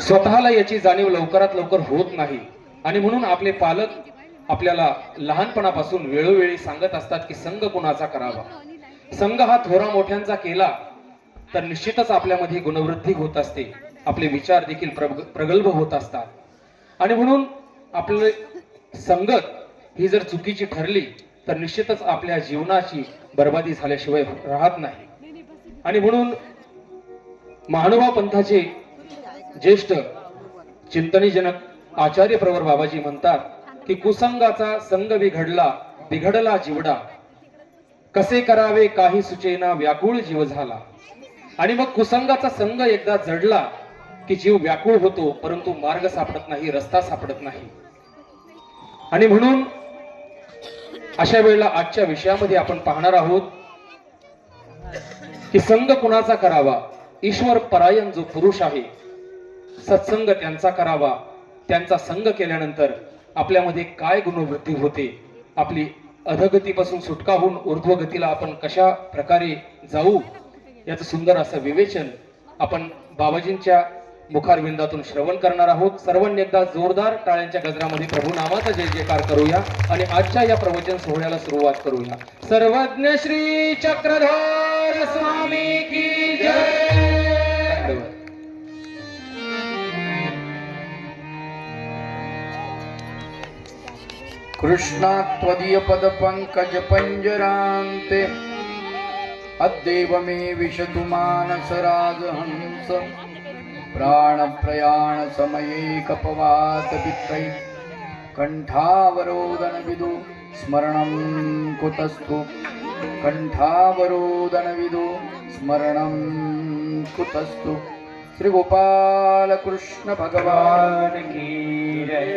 स्वतःला याची जाणीव लवकरात लवकर होत नाही आणि म्हणून आपले पालक आपल्याला लहानपणापासून वेळोवेळी सांगत असतात की संघ कुणाचा करावा. संघ हा थोरा मोठ्यांचा केला तर निश्चितच आपल्यामध्ये गुणवृद्धी होत असते, आपले विचार देखील प्रगल्भ होत असतात. आणि म्हणून आपले संगत ही जर चुकीची ठरली तर निश्चितच आपल्या जीवनाची बर्बादी झाल्याशिवाय राहत नाही. आणि म्हणून महानुभाव पंथाचे ज्येष्ठ चिंतनीजनक आचार्य प्रवर बाबाजी म्हणतात की कुसंगाचा संग बिघडला जीवडा, कसे करावे काही सुचेना व्याकुळ जीव झाला. आणि मग कुसंगाचा संघ एकदा जडला की जीव व्याकुळ होतो, परंतु मार्ग सापडत नाही, रस्ता सापडत नाही. आणि म्हणून अशा वेळेला आजच्या विषयामध्ये आपण पाहणार आहोत की संघ कुणाचा करावा. ईश्वर परायण जो पुरुष आहे सत्संग त्यांचा करावा. त्यांचा संग केल्यानंतर आपल्यामध्ये काय गुणवृद्धी होते, आपली अधगतीपासून सुटका होऊन ऊर्ध्वगतीला आपण कशा प्रकारे जाऊ याचं सुंदर असं विवेचन आपण बाबाजींच्या मुखारविंदातून श्रवण करणार आहोत. सर्वांनी एकदा जोरदार टाळ्यांच्या गजरामध्ये प्रभू नामाचा जय जयकार करूया आणि आजच्या या प्रवचन सोहळ्याला सुरुवात करूया. सर्वज्ञ श्री चक्रधर स्वामी की जय. कृष्णा त्वदीय पद पंकज पंजरांते अद्देव मे विशतु मानस राजहंस प्राण प्रयाण समये कपवात वित्रै कंठावरोदन विदु स्मरणं कुतस्तु कंठावरोदन विदु स्मरणं कुतस्तु. श्री गोपाल कृष्ण भगवान की जय.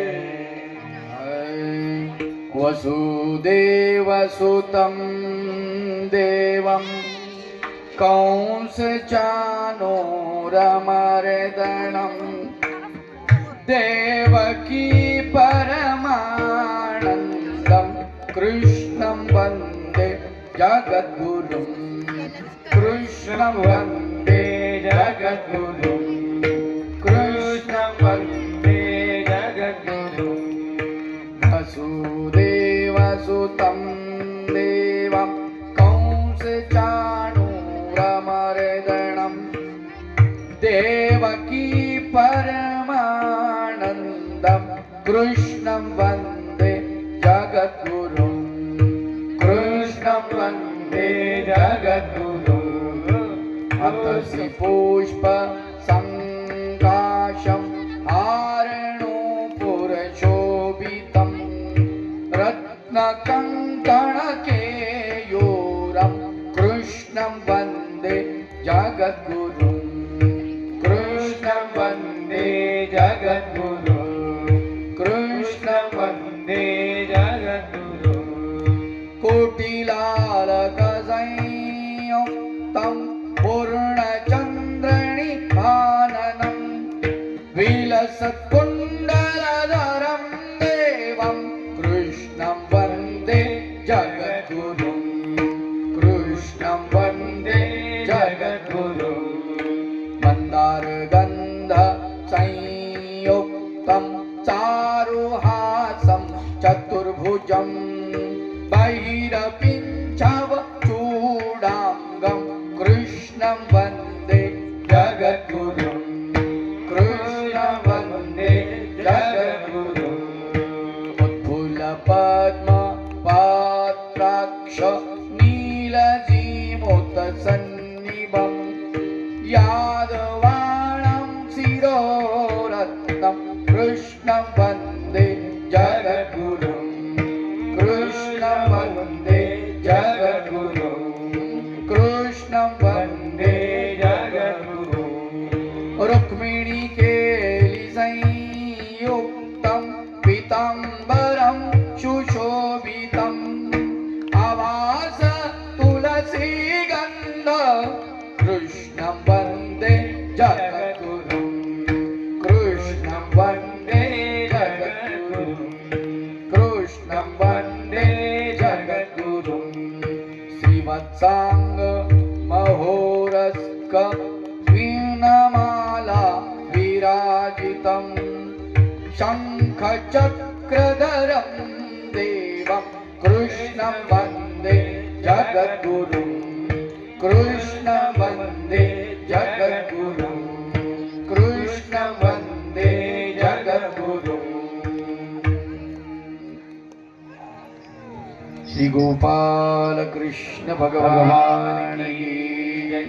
वसुदेवसुतं देवं कंसचाणूरमर्दनं देवकी परमानन्दं कृष्णं वन्दे जगद्गुरुं. कृष्णं वन्दे जगद्गुरुं. कृष्णं वन्दे जगद्गुरुं. वसुदेवसुतं देवं कंसचाणूरमर्दनं देवकी परमानन्दं कृष्णं वन्दे जगद्गुरुं. कृष्णं वन्दे जगद्गुरुं. हतसि पुष्प संकाशं हारणुपुरशोभितं रत्नकङ्कणकेयूरं कृष्णं वन्दे जगद्गुरुं. कृष्णं वन्दे जगद्गुरुं. कृष्णं वन्दे जगद्गुरुं. कोटिलालकसंयुक्तं पूर्णचन्द्रनिभाननं विलसत्कुण्डलधरं देवं कृष्णं वन्दे जगद्गुरुं. कृष्णं वन्दे जगद्गुरुं. मन्दारगन्ध संयुक्तं चारुहासं चतुर्भुजं बहिरपिञ्छव चूडाङ्गं कृष्णं वन्दे जगद्गुरुं. कृष्णं वन्दे जगद्गुरुं. उत्फुल्लपद्म पात्राक्ष नीलजीमोत्सन्निभं यादवाणां शिरोरत्नं कृष्णं वन्दे जगद्गुरुं. कृष्णं वन्दे जगद्गुरुं. कृष्णं वन्दे जगद्गुरुं. रुक्मिणी केली संयुक्तं पीताम्बरं सुशोभितम् आवास तुलसी गन्ध कृष्णं वन्दे जगद्गुरुं. कृष्णं वन्दे जगद्गुरुं. कृष्णं वन्दे जगद्गुरुं. श्रीवत्साङ्ग महोरस्क वीणमाला विरा तं शङ्खचक्रधरं देवं कृष्णं वन्दे जगद्गुरुं कृष्णं वन्दे जगद्गुरुं कृष्णं वन्दे जगद्गुरुं श्री गोपाल कृष्ण भगवान की जय।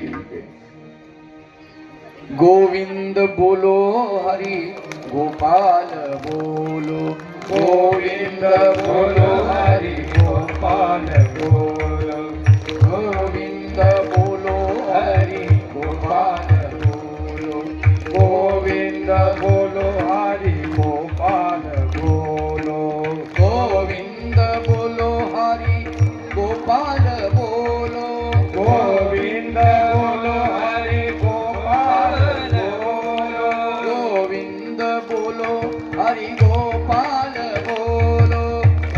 गोविंद बोलो हरि गोपाल बोलो गोविंद बोलो हरि गोपाल बोलो गोविंद बोलो हरि गोपाल बोलो गोविंद बोलो हरि गोपाल बोलो गोविंद बोलो हरि गोपाल बोलो गोविंद बोलो हरि गोपाल बोलो गोविंद बोलो हरि गोपाल बोलो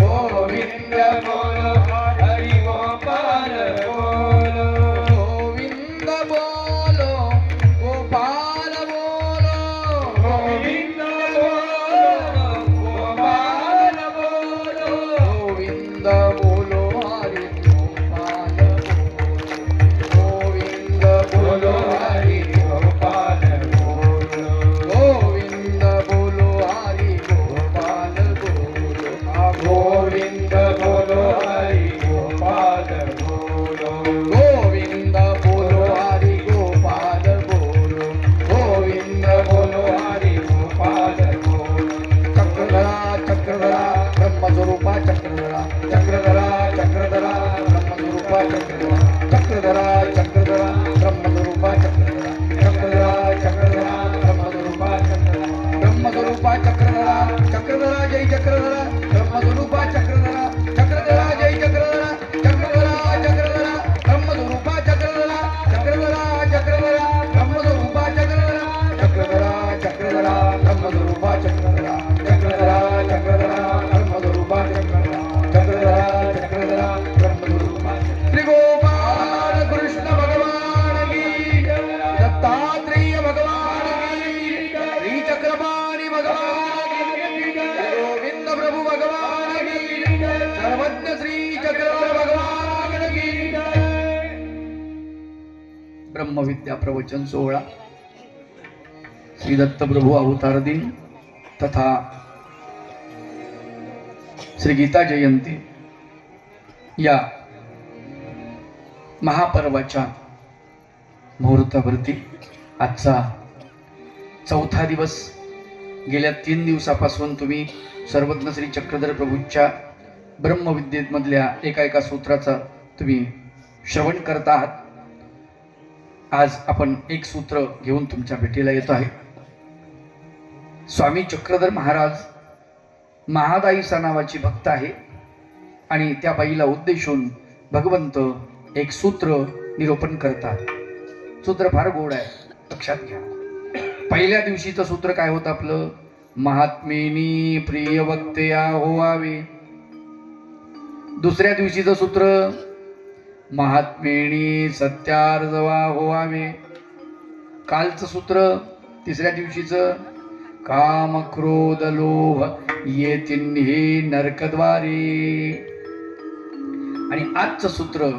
गोविंद बोलो हरि गोपाल बोलो गोविंद बोलो गोपाल बोलो गोविंद बोलो गोपाल बोलो गोविंद बोलो हरि गोपाल गोविंद बोलो हरि गोपाल बोलो गोविंद बोलो हरि गोपाल बोलो गोविंद बोलो हरि गोपाल बोलो गोविंद बोलो हरि गोपाल बोलो गोविंद बोलो हरि गोपाल बोलो चक्रधरा चक्रधरा ब्रह्मस्वरूपा चक्रधरा चक्रधरा चक्रधरा ब्रह्मस्वरूपा चक्रधरा चक्रधरा चक्रधरा ब्रह्मस्वरूपा चक्रधरा चक्रधरा चक्रधरा ब्रह्मस्वरूपा चक्रधरा ब्रह्मस्वरूपा चक्रधरा चक्रधरा जय चक्रधरा ब्रह्मस्वरूपा चक्रधरा चक्रधरा जय चक्रधरा चक्रधरा चक्रधरा ब्रह्मस्वरूपा चक्रधरा चक्रधरा चक्रधरा ब्रह्मस्वरूपा चक्रधरा चक्रधरा चक्रधरा ब्रह्मस्वरूपा चक्रधरा चक्रधरा चक्रधरा ब्रह्मस्वरूपा चक्रधरा चक्रधरा चक्रधरा ब्रह्मस्वरूपा श्री गोपाल कृष्ण भगवान की जय। दत्तात्रेय भगवान की जय। श्री चक्रपाणि भगवान की जय। गोविंद प्रभु भगवान की जय। सर्वज्ञ श्री चक्रधर भगवान की जय। ब्रह्मविद्या प्रवचन सोहळा श्री दत्त प्रभु अवतार दिन तथा श्री गीता जयंती या महापर्वाच्या मुहूर्तावरती आजचा चौथा दिवस। गेल्या 3 दिवसापासून तुम्ही सर्वज्ञ श्री चक्रधर प्रभूंच्या ब्रह्मविद्येमधल्या एका सूत्राचा तुम्ही श्रवण करत आहात। आज आपण एक सूत्र घेऊन तुमच्या भेटीला येतो आहे। स्वामी चक्रधर महाराज महादाईसा नावाची भक्त आहे आणि त्या बाईला उद्देशून भगवंत एक सूत्र निरूपण करतात। सूत्र फार गोड आहे, लक्षात घ्या। पहिल्या दिवशीचं सूत्र काय होतं आपलं? महात्मेनी प्रिय वक्तया होवावे। दुसऱ्या दिवशीचं सूत्र महात्मेनी सत्यार्जवा होवावे। कालचं सूत्र तिसऱ्या दिवशीचं काम क्रोध लोभ येतिन्ही नरकद्वारे। आणि आजचं सूत्र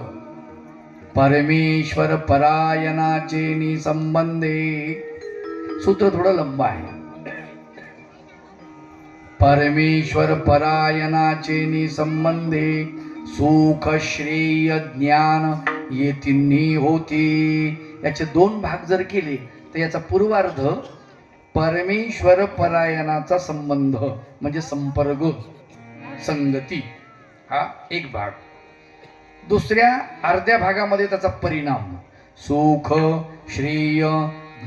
परमेश्वर परायणाचे निसंबंधे। सूत्र थोडं लंब आहे। परमेश्वर परायणाचे निसंबंधे सुख श्रेय ज्ञान येतिन्ही होती। याचे 2 भाग जर केले तर याचा पूर्वार्ध परमेश्वर परायणाचा संबंध म्हणजे संपर्क संगती हा एक भाग। दुसऱ्या अर्ध्या भागामध्ये त्याचा परिणाम सुख श्रेय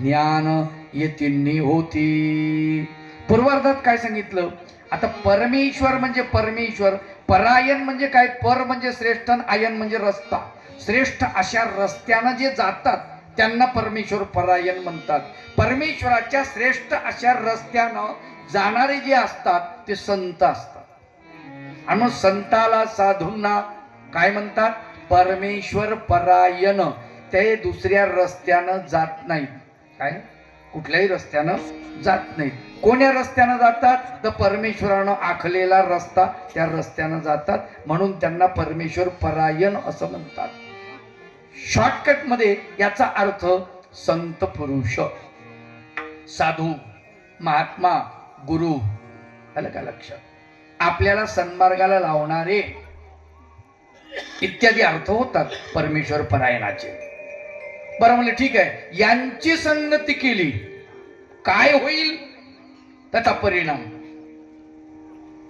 ज्ञान येतिन्ही होती। पूर्वार्धात काय सांगितलं? आता परमेश्वर म्हणजे परमेश्वर, परायण म्हणजे काय? पर म्हणजे श्रेष्ठ, आयन म्हणजे रस्ता। श्रेष्ठ अशा रस्त्यानं जे जातात त्यांना परमेश्वर परायण म्हणतात। परमेश्वराच्या श्रेष्ठ अशा रस्त्यानं जाणारे जे असतात ते संत असतात। आणि मग संताला साधूंना काय म्हणतात? परमेश्वर परायण। ते दुसऱ्या रस्त्यानं जात नाहीत। काय? कुठल्याही रस्त्यानं जात नाहीत. कोण्या रस्त्यानं जातात? तर परमेश्वरानं आखलेला रस्ता त्या रस्त्यानं जातात, म्हणून त्यांना परमेश्वर परायण असं म्हणतात. शॉर्टकट मध्ये याचा अर्थ संत पुरुष, साधू, महात्मा, गुरु. आलं का लक्षात? आपल्याला सन्मार्गाला लावणारे इत्यादी अर्थ होतात परमेश्वर परायणाचे. बरं म्हणलं ठीक आहे, यांची संगती केली काय होईल? त्याचा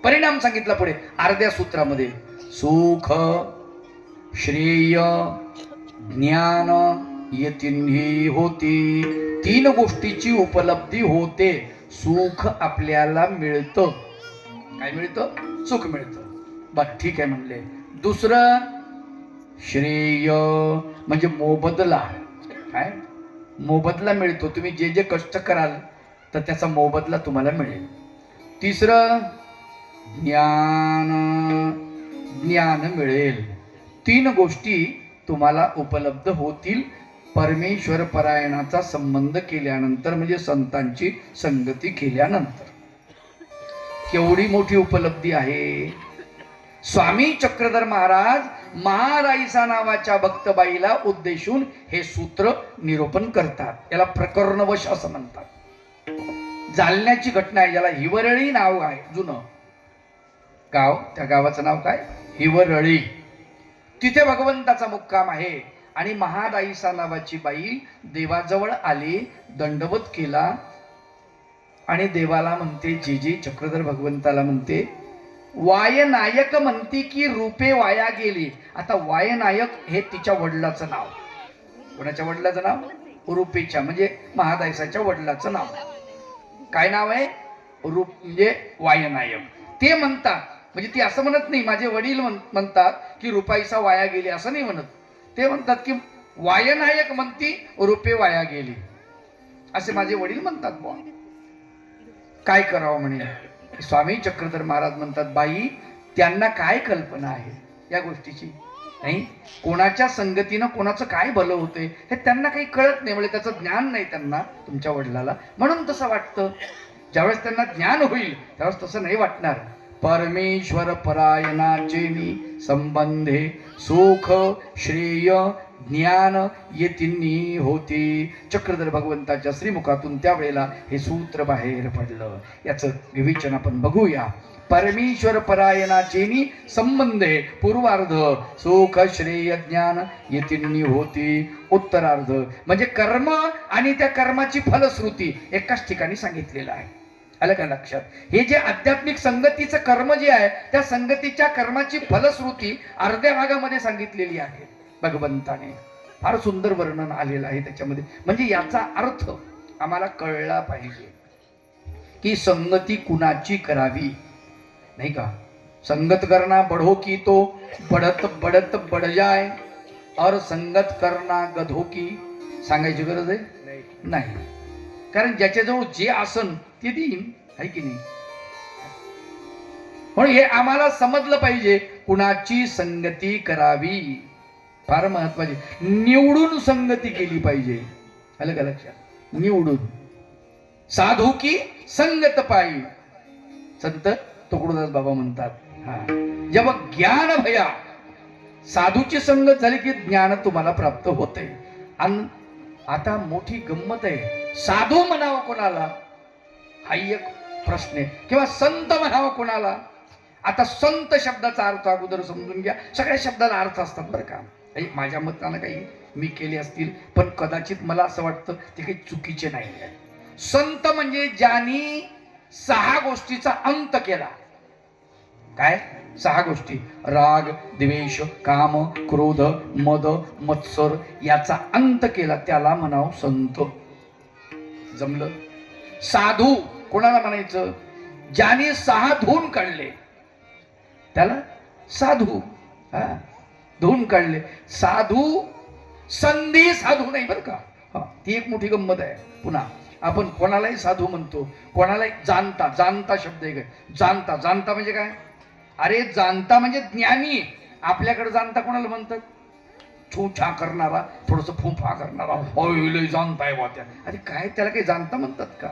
परिणाम सांगितला पुढे अर्ध्या सूत्रामध्ये. सुख, श्रेय, ज्ञान येतिन्ही होती. 3 गोष्टीची उपलब्धी होते. सुख आपल्याला मिळतं. काय मिळतं? सुख मिळतं. बर ठीक आहे म्हणले. दुसरं श्रेय म्हणजे मोबदला. काय? मोबदला मिळतो. तुम्ही जे जे कष्ट कराल तर त्याचा मोबदला तुम्हाला मिळेल. तिसरं ज्ञान, ज्ञान मिळेल. 3 गोष्टी तुम्हाला उपलब्ध होतील परमेश्वर परायणाचा संबंध केल्यानंतर, म्हणजे संतांची संगती केल्यानंतर. केवढी मोठी उपलब्धी आहे. स्वामी चक्रधर महाराज महाराईसा नावाच्या भक्तबाईला उद्देशून हे सूत्र निरूपण करतात. याला प्रकरणवश असं म्हणतात. जालन्याची घटना आहे, ज्याला हिवरळी नाव आहे. जुनं गाव, त्या गावाचं नाव काय? हिवरळी. तिथे भगवंताचा मुक्काम आहे. आणि महादाईसा नावाची बाई देवाजवळ आली, दंडवत केला आणि देवाला म्हणते, जी चक्रधर भगवंताला म्हणते, वायनायक म्हणते की रूपे वाया गेली. आता वायनायक हे तिच्या वडिलाचं नाव. कोणाच्या वडिलाचं नाव? रूपेच्या, म्हणजे महादाईसाच्या वडिलाचं नाव. काय नाव आहे? रूप म्हणजे वायनायक. ते म्हणतात, म्हणजे ती असं म्हणत नाही माझे वडील म्हणतात की रुपाईसा वाया गेली, असं नाही म्हणत. ते म्हणतात की वायनायक म्हणती रूपे वाया गेली, असे माझे वडील म्हणतात. बुवा काय करावं म्हणे. स्वामी चक्रधर महाराज म्हणतात, बाई त्यांना काय कल्पना आहे या गोष्टीची? नाही, कोणाच्या संगतीनं कोणाचं काय भलं होते हे त्यांना काही कळत नाही. म्हणजे त्याचं ज्ञान नाही त्यांना, तुमच्या वडिलाला, म्हणून तसं वाटतं. ज्यावेळेस त्यांना ज्ञान होईल त्यावेळेस तसं नाही वाटणार. परमेश्वर परायणाचे संबंधे सुख, श्रेय, ज्ञान येतिन्ही होती. चक्रधर भगवंताच्या श्रीमुखातून त्यावेळेला हे सूत्र बाहेर पडलं. याचं विवेचन आपण बघूया. परमेश्वर परायणाचे संबंधे पूर्वार्ध सुख, श्रेय, ज्ञान येतिन्ही होती. उत्तरार्ध म्हणजे कर्म आणि त्या कर्माची फलश्रुती एकाच ठिकाणी सांगितलेलं आहे. आलं का लक्षात? हे जे आध्यात्मिक संगतीचं कर्म जे आहे त्या संगतीच्या कर्माची फलश्रुती अर्ध्या भागामध्ये सांगितलेली आहे भगवंताने. फार सुंदर वर्णन आलेलं आहे त्याच्यामध्ये. म्हणजे याचा अर्थ आम्हाला कळला पाहिजे की संगती कुणाची करावी, नाही का? संगत करना बढ़ो की तो बढ़त बढ़त बढ़ जाए, और संगत करना गधो की सांगायची गरज आहे नाही. कारण ज्याच्याजवळ जे आसन ते देईन, आहे की नाही? म्हणून हे आम्हाला समजलं पाहिजे कुणाची संगती करावी. फार महत्वाची. निवडून संगती केली पाहिजे. आलं का लक्षात? निवडून. साधू की संगत पायी, संत तुकडोदास बाबा म्हणतात. हा, जेव्हा ज्ञान भया, साधूची संगत झाली की ज्ञान तुम्हाला प्राप्त होते. आणि आता मोठी गंमत आहे, साधू म्हणावं कोणाला हा एक प्रश्न आहे, किंवा संत म्हणावं कोणाला. आता संत शब्दाचा अर्थ अगोदर समजून घ्या. सगळ्या शब्दाला अर्थ असतात बरं का. माझ्या मतानं काही मी केले असतील, पण कदाचित मला असं वाटतं ते काही चुकीचे नाही आहे. संत म्हणजे ज्यांनी 6 गोष्टीचा अंत केला. काय? 6 गोष्टी: राग, द्वेष, काम, क्रोध, मद, मत्सर याचा अंत केला, त्याला म्हणावं संत. जमलं? साधू कोणाला म्हणायचं? ज्याने 6 धुवून काढले त्याला साधू. हा, धुवून काढले. साधू संधी साधू नाही बरं का. हा, ती एक मोठी गंमत आहे. पुन्हा आपण कोणालाही साधू म्हणतो, कोणालाही जाणता. जाणता शब्द आहे. जाणता, जाणता म्हणजे काय? अरे जाणता म्हणजे ज्ञानी. आपल्याकडे जाणता कोणाला म्हणतात? छू छा करणारा, थोडस फुफा करणारा, लय जाणताय बा त्या. अरे काय त्याला काही जाणता म्हणतात का?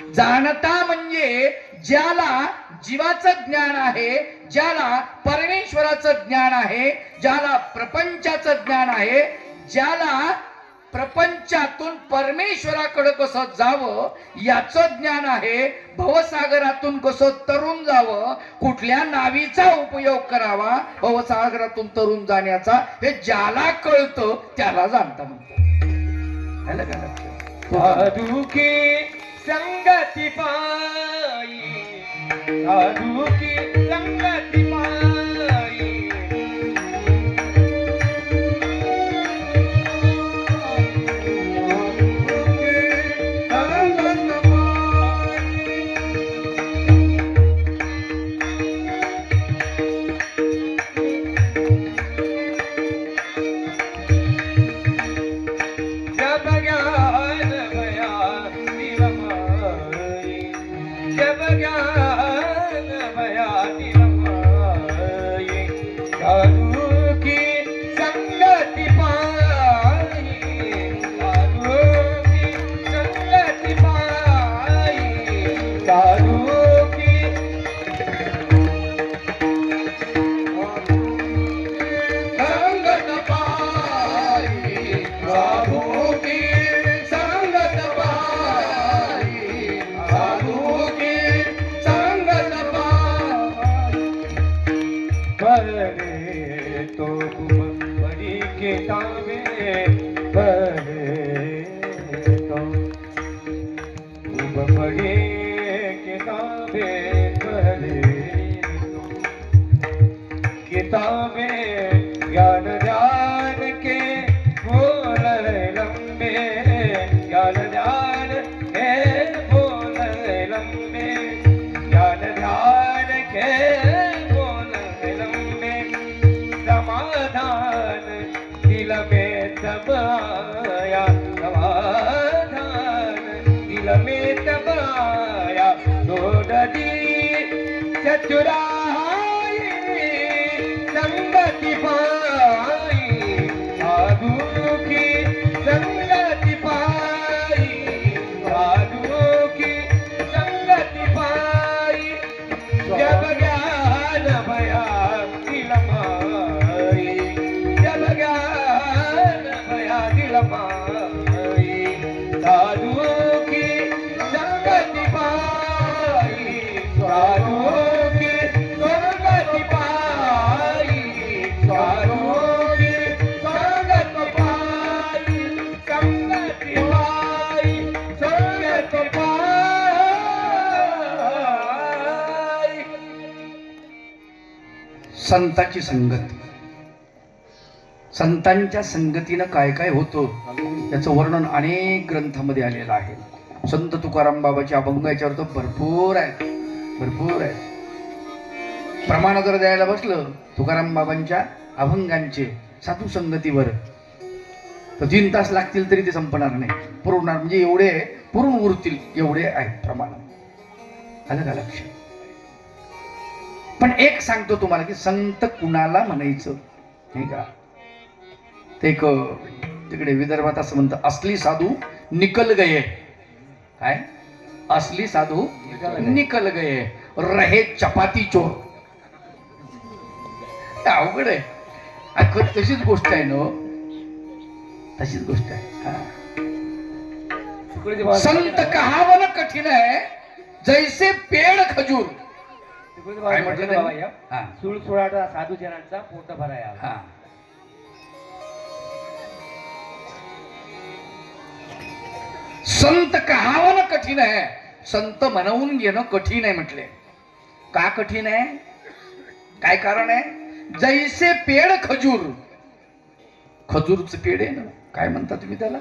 जाणता म्हणजे ज्याला जीवाचं ज्ञान आहे, ज्याला परमेश्वराचं ज्ञान आहे, ज्याला प्रपंचाचं ज्ञान आहे, ज्याला प्रपंचातून परमेश्वराकडे कसं जावं याचं ज्ञान आहे, भवसागरातून कसं तरुण जावं, कुठल्या नावीचा उपयोग करावा भवसागरातून तरुण जाण्याचा, हे ज्याला कळतं त्याला जाणता म्हणतात. ह्याला काय लक्षात? साधू की संगती पायी, साधू की संगती पायी, जब ज्ञान भया तिरमाई, जब ज्ञान भया तिरमाई, साधू की संगति पाई, साधू की संगति पाई, साधू की संगत पाई, साधू की संगत पाई, साधू की संगत पाई. पढ़े तो खूब बड़ी किताबें, पढ़े तो खूब बड़ी किताबें, पढ़े तो किताबें ज्ञान ध्यान के बोल लंबे, ज्ञान ध्यान के बोल लंबे, ज्ञान ध्यान के बोल लंबे, समाधान दिल में तब आया, समाधान दिल में तब आया, दो नदी चतुराई संगति पाई, साधु की संगति पाई, साधु की संगति पाई, जब ज्ञान भया तिलमाई, जब ज्ञान भया तिलमाई, साधु की संगति पाई, साधु की संगति पाई, साधु की संगति पाई, संगति पाई, संगति पाई. संतांची संगत, संतांच्या संगतीनं काय काय होतं याचं वर्णन अनेक ग्रंथामध्ये आलेलं आहे. संत तुकाराम बाबाच्या अभंग याच्यावर तर भरपूर आहेत, भरपूर आहेत. प्रमाण जर द्यायला बसलं तुकाराम बाबांच्या अभंगांचे साधू संगतीवर तर 3 तास लागतील तरी ते संपणार नाही, पुरवणार म्हणजे एवढे पुरून उरतील एवढे आहेत प्रमाण. आलं का लक्षात? पण एक सांगतो तुम्हाला की संत कुणाला म्हणायचं नाही का? ते एक तिकडे विदर्भात असं म्हणतं, असली साधू निकल गये. काय? असली साधू निकल गये, रहे चपाती चोर. अवघड आहे. तशीच गोष्ट आहे ना, तशीच गोष्ट आहे. संत कहावं कठीण आहे, जैसे पेड़ खजूर. काय म्हटलं त्यांनी? हा. सूळ सोळाचा साधू जनांचा पोट भराया. हा. संत कहावं कठीण आहे, संत म्हणवून घेणं कठीण आहे म्हटले. का कठीण आहे? काय कारण आहे? जैसे पेड़ खजूर, खजूरचं पेड़ आहे ना, काय म्हणता तुम्ही त्याला?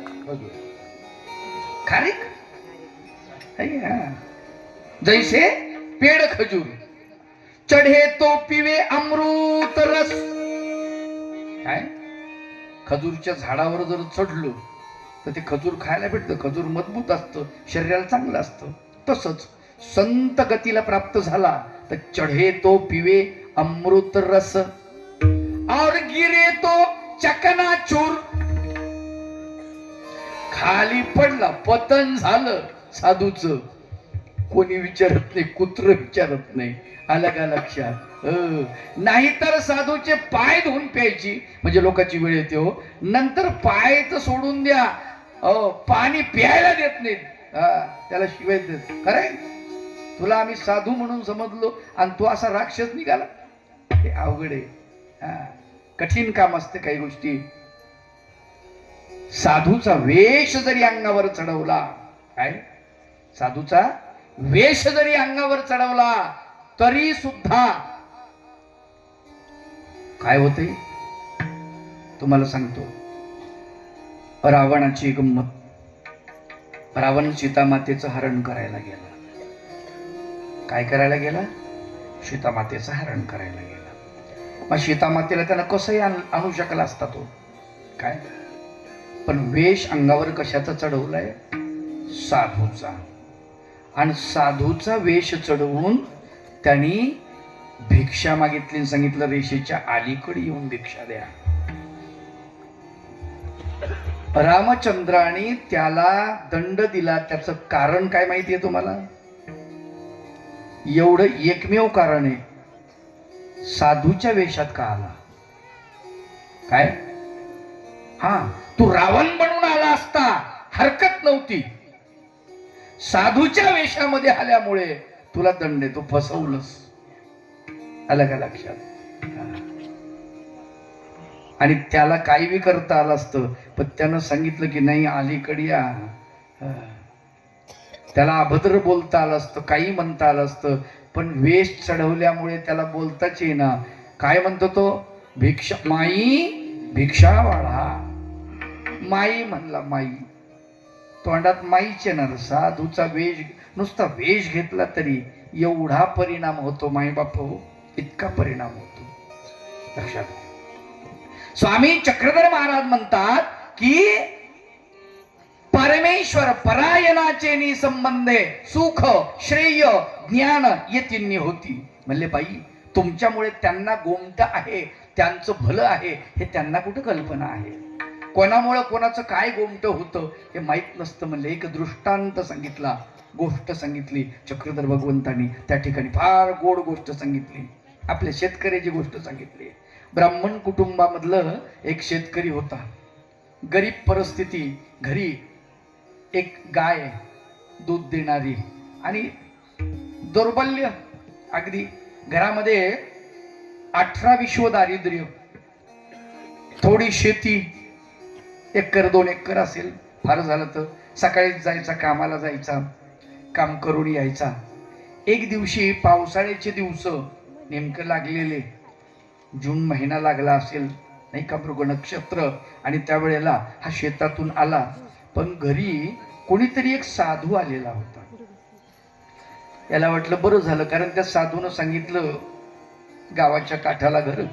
खारीक. जैसे पेड़ खजूर, चढे तो पिवे अमृत रस. काय? खजूरच्या झाडावर जर चढलो तर ते खजूर खायला भेटतं. खजूर मजबूत असतं, शरीराला चांगलं असतं. तसंच संत गतीला प्राप्त झाला तर चढे तो पिवे अमृत रस और गिरे तो चकनाचूर खाली पडला, पतन झालं साधूचं. कोणी विचारत नाही, कुत्र विचारत नाही. आलं का लक्षात? नाहीतर साधूचे पाय धुवून प्यायची, म्हणजे लोकांची वेळ येते हो. नंतर पाय तर सोडून द्या, पाणी प्यायला देत नाहीत. त्याला शिवाय देत. खरंय, तुला आम्ही साधू म्हणून समजलो आणि तू असा राक्षस निघाला. हे अवघड आहे. कठीण काम असते काही गोष्टी. साधूचा वेश जरी अंगावर चढवला, काय साधूचा वेश जरी अंगावर चढवला तरी सुद्धा काय होते तुम्हाला सांगतो. रावणाची गंमत. रावण सीतामातेचं हरण करायला गेला. काय करायला गेला? सीतामातेचं हरण करायला गेला. मग सीतामातेला त्याला कसंही आणू शकला असता तो. काय पण वेश अंगावर कशाचा चढवलाय? साधूचा. आणि साधूचा वेश चढवून त्यांनी भिक्षा मागितली आणि सांगितलं रेषेच्या अलीकडे येऊन भिक्षा द्या. रामचंद्राने त्याला दंड दिला. त्याचं कारण काय माहितीये तुम्हाला? एवढं एकमेव कारण आहे. साधूच्या वेशात का आला? काय? तू रावण बनून आला असता हरकत नव्हती. साधूच्या वेशामध्ये आल्यामुळे तुला दंड आहे. तू फसवलंस. आलं का लक्षात? आणि त्याला काही बी करता आलं असतं, पण त्यानं सांगितलं की नाही अलीकडे या. त्याला अभद्र बोलता आलं असतं, काही म्हणता आलं असतं, पण वेश चढवल्यामुळे त्याला बोलताच येईना. काय म्हणतो तो? भिक्षा माई भिक्षा वाळा. माई म्हणला. माई तोंडात माईच येणार. साधूचा वेश, नुसता वेश घेतला तरी एवढा परिणाम होतो माई बाप, इतका परिणाम होतो. लक्षात. स्वामी चक्रधर महाराज म्हणतात की परमेश्वर परायणाचे नि संबंधे सुख श्रेय ज्ञान येतींनी होती. म्हणले बाई, तुमच्यामुळे त्यांना गोमट आहे, त्यांचं भलं आहे हे त्यांना कुठं कल्पना आहे. कोणामुळे कोणाचं काय गोमट होतं हे माहीत नसतं. म्हणले एक दृष्टांत सांगितला, गोष्ट सांगितली चक्रधर भगवंतांनी. त्या ठिकाणी फार गोड गोष्ट सांगितली. आपल्या शेतकऱ्याची गोष्ट सांगितली. ब्राह्मण कुटुंबामधलं एक शेतकरी होता. गरीब परिस्थिती. घरी एक गाय दूध देणारी आणि दौर्बल्य अगदी. घरामध्ये 18 विश्व दारिद्र्य. थोडी शेती, 1 एकर 2 एकर असेल फार झालं तर. सकाळीच जायचा, कामाला जायचा, काम करून यायचा. एक दिवशी पावसाळ्याचे दिवस नेमकं लागलेले, जून महिना लागला असेल नाही का, मृग नक्षत्र. आणि त्यावेळेला हा शेतातून आला, पण घरी कोणीतरी एक साधू आलेला होता. याला वाटलं बरं झालं, कारण त्या साधूनं सांगितलं गावाच्या काठाला घर.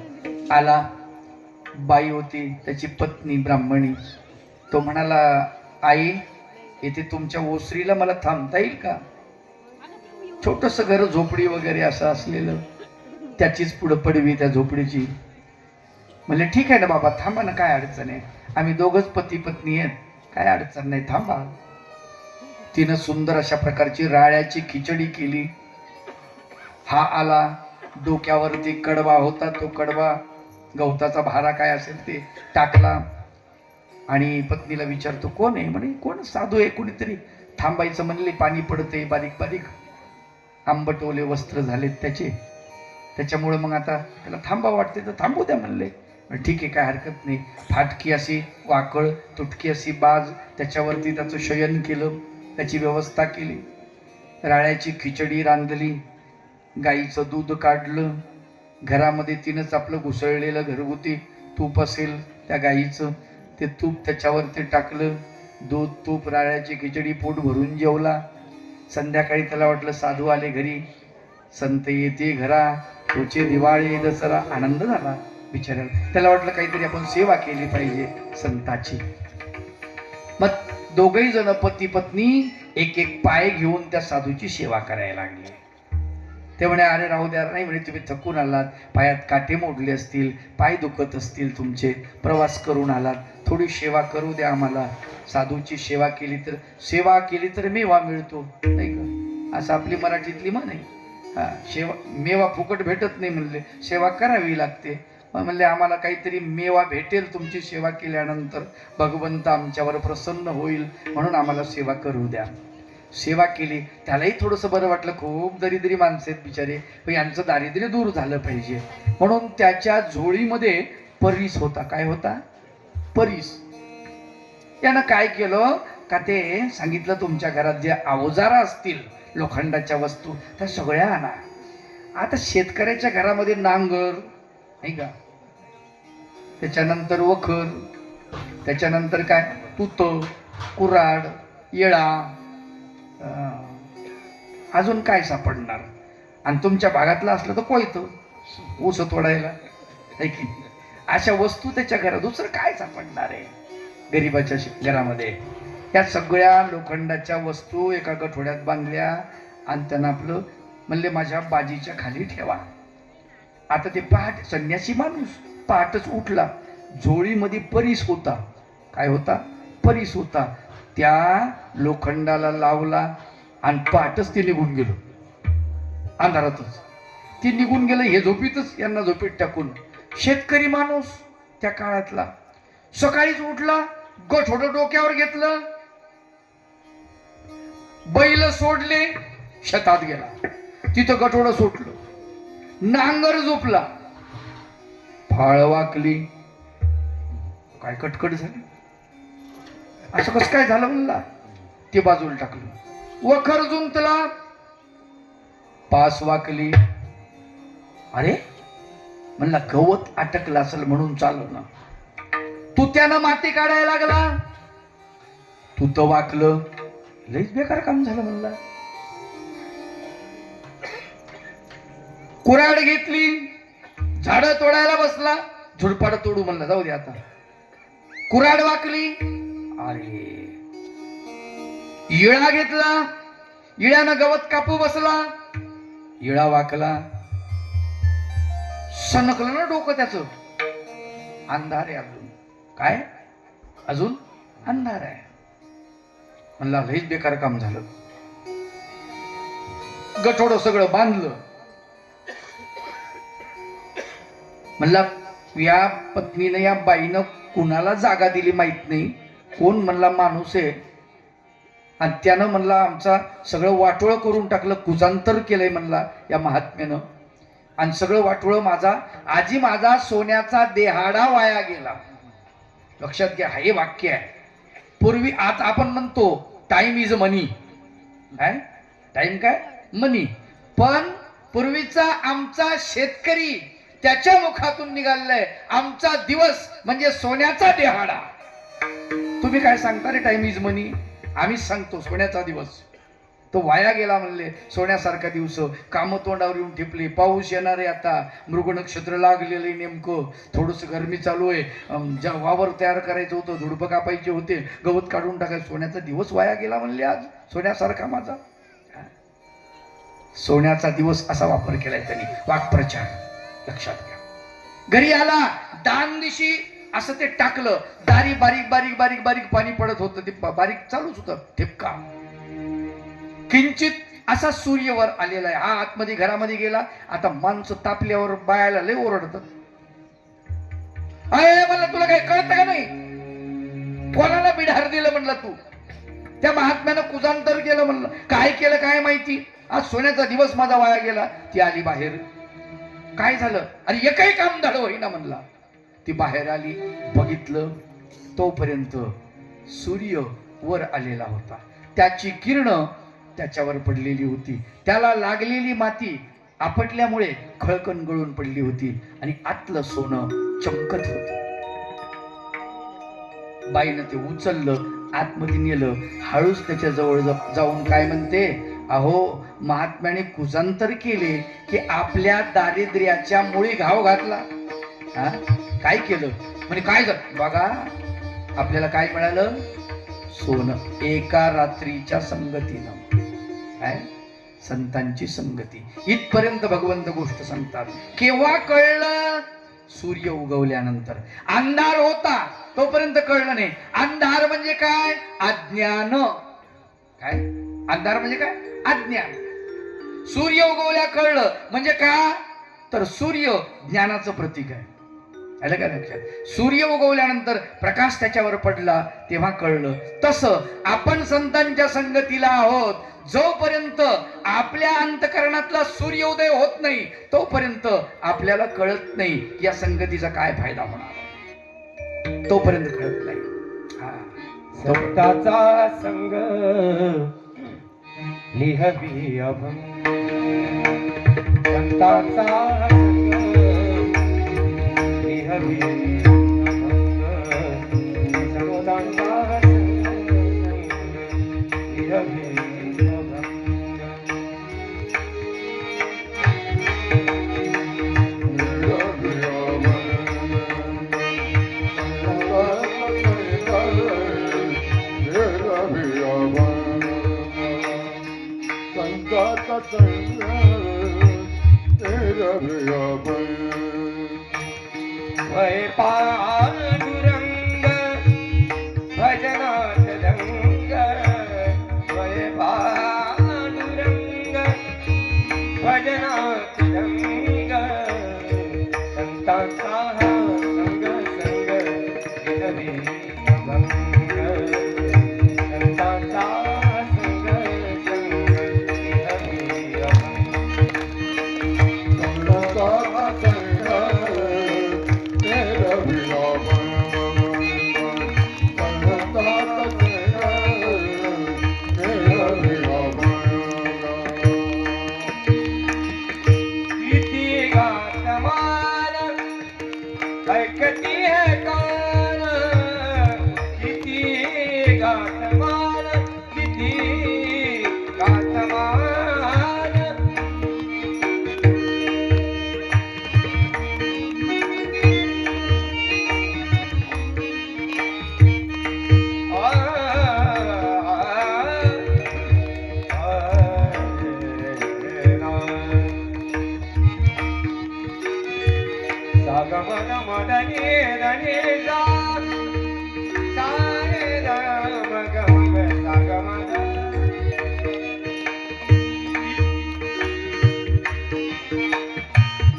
आला, बाई होती त्याची पत्नी ब्राह्मणी. तो म्हणाला, आई येथे तुमच्या ओसरीला मला थांबता येईल का? छोटस घर, झोपडी वगैरे असं असलेलं. त्याचीच पुढं पडवी त्या झोपडीची. म्हणले ठीक आहे ना बाबा, थांबा ना, काय अडचण आहे, आम्ही दोघच पती पत्नी आहेत, काय अडचण नाही, थांबा. तिनं सुंदर अशा प्रकारची राळ्याची खिचडी केली. हा आला, डोक्यावरती कडवा होता, तो कडवा गवताचा भारा काय असेल ते टाकला आणि पत्नीला विचारतो कोण आहे? म्हणे कोण? साधू आहे कोणीतरी. थांबायचं म्हणले, पाणी पडते बारीक बारीक, आंबटोले वस्त्र झालेत त्याचे, त्याच्यामुळे मग आता त्याला थांबा वाटते तर थांबू द्या म्हणले. ठीक आहे, काय हरकत नाही. फाटकी अशी वाकळ, तुटकी अशी बाज, त्याच्यावरती त्याचं शयन केलं, त्याची व्यवस्था केली. राळ्याची खिचडी रांधली, गाईचं दूध काढलं. घरामध्ये तिनंच आपलं घुसळलेलं घरगुती तूप असेल त्या गाईचं, ते तूप त्याच्यावरती टाकलं. दूध, तूप, राळ्याची खिचडी, पोट भरून जेवला. संध्याकाळी त्याला वाटलं साधू आले घरी, संत येते घरा, तुझे दिवाळी दसरा. आनंद झाला बिचाऱ्याला. त्याला वाटलं काहीतरी आपण सेवा केली पाहिजे संताची. मग दोघही जण पती पत्नी एक एक पाय घेऊन त्या साधूची सेवा करायला लागले. ते म्हणे अरे राहू द्या, नाही म्हणे तुम्ही थकून आलात, पायात काटे मोडले असतील, पाय दुखत असतील तुमचे, प्रवास करून आलात, थोडी सेवा करू द्या आम्हाला. साधूची सेवा केली तर मेवा मिळतो, नाही का, असं आपली मराठीतली म्हण आहे. हा, मेवा फुकट भेटत नाही म्हणले, सेवा करावी लागते. मग म्हणले आम्हाला काहीतरी मेवा भेटेल तुमची सेवा केल्यानंतर, भगवंत आमच्यावर प्रसन्न होईल, म्हणून आम्हाला सेवा करू द्या. सेवा केली, त्यालाही थोडंसं बरं वाटलं. खूप दरिद्री माणसं आहेत बिचारे, पण यांचं दारिद्र्य दूर झालं पाहिजे म्हणून त्याच्या झोळीमध्ये परीस होता. काय होता? परीस. यानं काय केलं का, ते सांगितलं तुमच्या घरात जे अवजार असतील लोखंडाच्या वस्तू त्या सगळ्या आणा. आता शेतकऱ्याच्या घरामध्ये नांगर, नाही का, त्याच्यानंतर वखर, त्याच्यानंतर काय, तुत, कुऱ्हाड, येळा, अजून काय सापडणार. आणि तुमच्या भागातलं असलं तर कोयतं, ऊस तोडायला, है की. अशा वस्तू त्याच्या घरात, दुसरं काय सापडणार आहे गरीबाच्या घरामध्ये. या सगळ्या लोखंडाच्या वस्तू एका गठोड्यात बांधल्या आणि त्यांना आपलं म्हणले माझ्या बाजीच्या खाली ठेवा. आता ते पहाट, संन्यासी माणूस पहाटच उठला, झोळीमध्ये परीस होता. काय होता? परीस होता. त्या लोखंडाला लावला आणि पहाटच ते निघून गेलो, अंधारातच ते निघून गेलं. हे झोपीतच, यांना झोपीत टाकून. शेतकरी माणूस त्या काळातला सकाळीच उठला, गठोडं डोक्यावर घेतलं, बैल सोडले, शेतात गेला, तिथं गठोडं सुटलं, नांगर झोपला, फाळ वाकली, काय कटकट झाली. असं कसं काय झालं म्हणला, ते बाजूला टाकलं. वखर जुंतला, पास वाकली. अरे म्हणला गवत अटकलं असेल म्हणून चालव ना. तू त्यानं माती काढायला लागला, तू तर वाकलं, लईच बेकार काम झालं म्हणला. कुऱ्हाड घेतली, झाडं तोडायला बसला, झुडपाड तोडू म्हणला, जाऊ दे आता. कुऱ्हाड वाकली, अरे इळा घेतला, इळ्यानं गवत कापू बसला, इळा वाकला, सनकलं ना डोकं त्याचं. अंधार आहे अजून, काय अजून अंधार आहे म्हणला, लईच बेकार काम झालं. गठोडं सगळं बांधलं. म्हणला या पत्नीनं, या बाईनं कुणाला जागा दिली माहित नाही, कोण म्हणला माणूस आहे, आणि त्यानं म्हणला आमचा सगळं वाटोळं करून टाकलं, कुजांतर केलंय म्हणला या महात्म्यानं, आणि सगळं वाटोळं माझा आजी, माझा सोन्याचा देहाडा वाया गेला. लक्षात घ्या, हे वाक्य आहे. पूर्वी, आता आपण म्हणतो टाइम इज मनी, काय टाइम, काय मनी, पण पूर्वीचा आमचा शेतकरी त्याच्या मुखातून निघालाय आमचा दिवस म्हणजे सोन्याचा देहाडा. तुम्ही काय सांगता रे, टाइम इज मनी, आम्ही सांगतो सोन्याचा दिवस तो वाया गेला म्हणले. सोन्यासारखा दिवस, काम तोंडावर येऊन ठिपली, पाऊस येणार आहे, आता मृग नक्षत्र लागलेलं आहे, नेमकं थोडस गरमी चालू आहे, ज्या वावर तयार करायचं होतं, झुडपं कापायचे होते, गवत काढून टाकायचं, सोन्याचा दिवस वाया गेला म्हणले. आज सोन्यासारखा माझा सोन्याचा दिवस असा वापर केलाय त्यांनी, वाक्प्रचार. लक्षात घ्या. घरी आला, दान दिशी असं ते टाकलं, दारी बारीक बारीक बारीक बारीक पाणी पडत होतं, ते बारीक चालूच होतं, ठिपका. किंचित असा सूर्यवर आलेला आहे, हा आतमध्ये घरामध्ये गेला. आता माणसं तापल्यावर बायाला लय ओरडतात. अरे म्हणलं तुला काही कळतं का नाही, कोणाला बिढार दिलं म्हणलं तू, त्या महात्म्यानं कुजांतर केलं म्हणलं, काय केलं काय माहिती, आज सोन्याचा दिवस माझा वाया गेला. ती आली बाहेर, काय झालं, अरे एकही काम झालं होईना म्हणला. ती बाहेर आली, बघितलं, तोपर्यंत सूर्य वर आलेला होता, त्याची किरण त्याच्यावर पडलेली होती, त्याला लागलेली माती आपटल्यामुळे खळकण गळून पडली होती आणि आतलं सोनं चमकत होत. बाईनं ते उचललं, आतमध्ये नेलं, हळूच त्याच्या जवळ जाऊन काय म्हणते, अहो महात्म्याने कुजांतर केले की आपल्या दारिद्र्याच्या मुळी घाव घातला. हा काय केलं म्हणजे काय झालं बघा, आपल्याला काय मिळालं, सोनं एका रात्रीच्या संगतीनं. काय संतांची संगती. इथपर्यंत भगवंत गोष्ट सांगतात. केव्हा कळलं? सूर्य उगवल्यानंतर. अंधार होता तोपर्यंत कळलं नाही. अंधार म्हणजे काय? अज्ञान. काय अंधार म्हणजे काय? अज्ञान. सूर्य उगवल्या कळलं म्हणजे का? तर सूर्य ज्ञानाचं प्रतीक आहे. आलं का लक्षात? सूर्य उगवल्यानंतर प्रकाश त्याच्यावर पडला तेव्हा कळलं. तसं आपण संतांच्या संगतीला आहोत. जोपर्यंत आपल्या अंतकरणातला सूर्योदय होत नाही तोपर्यंत आपल्याला कळत नाही की या संगतीचा काय फायदा होणार. तोपर्यंत कळत नाही. संताचा संग लिहवी अभंग, संताचा संग लिहवी अभंग, संतांचा संग लिहवी अभंग. वै पांडुरंग भजनात रंग, वै पांडुरंग भजनात रंग, संतांचा संग संग लिहवी अभंग, संतांचा संग संग लिहवी अभंग. किती गातमान ऐकती है कान, किती गातमान, किती गातमान. सागमन मदनी धनी जा, सारे राम गम सागमन.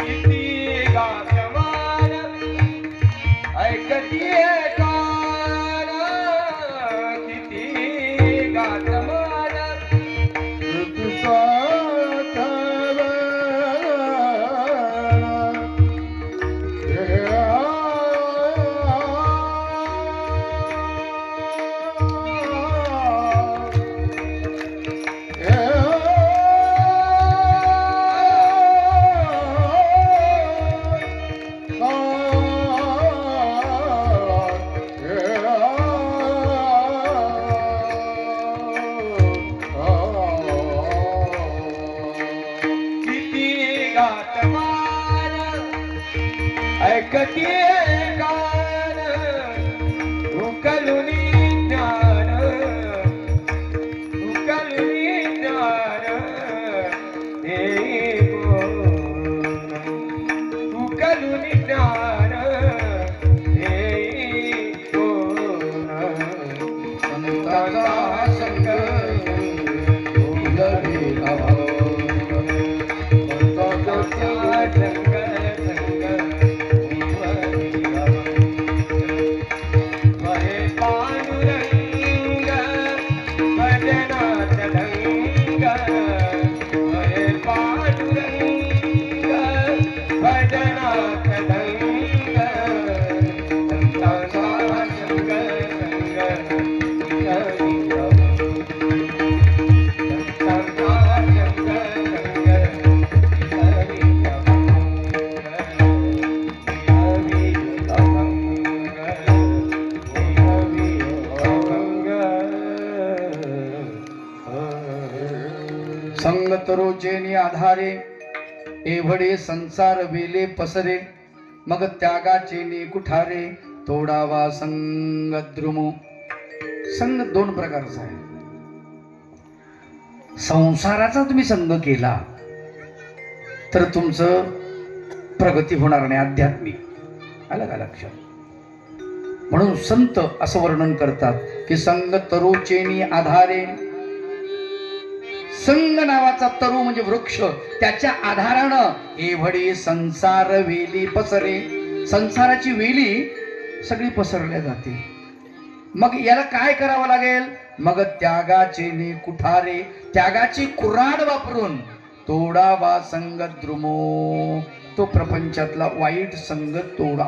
किती गातमान ऐकती कान, किती गातमान. ऐकती कान उकलुनी ज्ञान, उकलुनी ज्ञान हे कोण, उकलुनी ज्ञान हे कोण. संतांचा संग लिहवी अभंग, संतांचा संग संगत रोचेनी आधारे एवढे संसार वेले पसरे, मग त्यागाचे ने कुठारे तोडावा संग द्रुमो. संग दोन प्रकारचा आहे. संसाराचा तुम्ही संग केला तर तुमचं प्रगती होणार नाही आध्यात्मिक. आलं का लक्षात? म्हणून संत असं वर्णन करतात की संग तरुचेनी आधारे. संग नावाचा तरू म्हणजे वृक्ष, त्याच्या आधारानं एवढी संसार वेली पसरे. संसाराची वेली सगळी पसरल्या जाते. मग याला काय करावं लागेल? मग त्यागाचे ने कुठारे, त्यागाची कुऱ्हाड वापरून तोडावा संग द्रुमो. तो प्रपंचातला वाईट संग तोडा.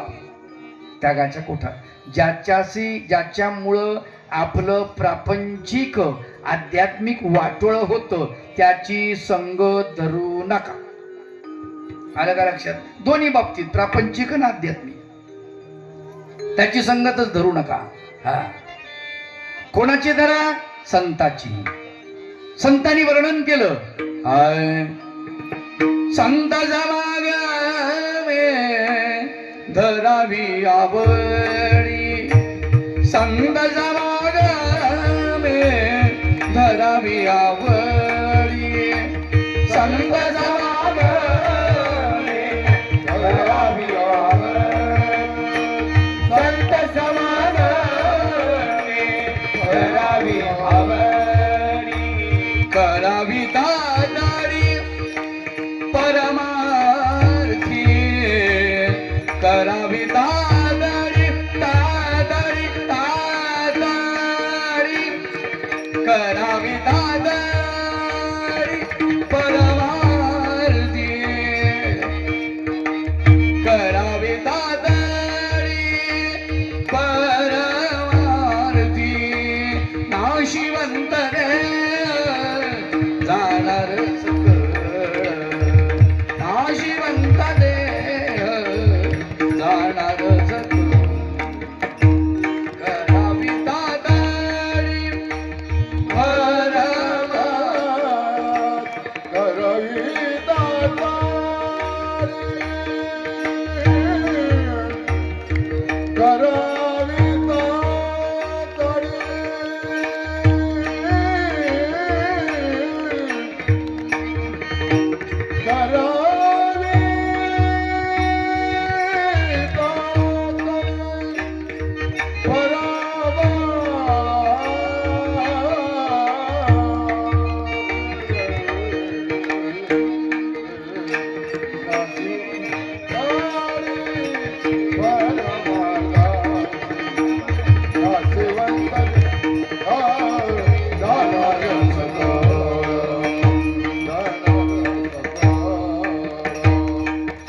त्यागाच्या कुठार, ज्याच्यामुळं आपलं प्रापंचिक आध्यात्मिक वाटोळ होतं त्याची संग धरू नका. आलं का लक्षात? दोन्ही बाबतीत प्रापंचिक आणि आध्यात्मिक त्याची संगतच धरू नका. हा, कोणाची धरा? संताची. संतांनी वर्णन केलं, संत समागमे धरावी आवडी. संत समागमे धरावी आवडी. संत समागमे धरावी आवडी. संत समागमे धरावी आवडी. करावी दादारी परमार्थी. करावी दादारी दादारी दादारी. करावी दादारी परमार्थी. करावी दादारी परमार्थी. नाशिवंत रे जाणार नाशिवंत देह जाणार करावी दादारी परमार्थी. करावी दातारी. करावी दातारी. करावी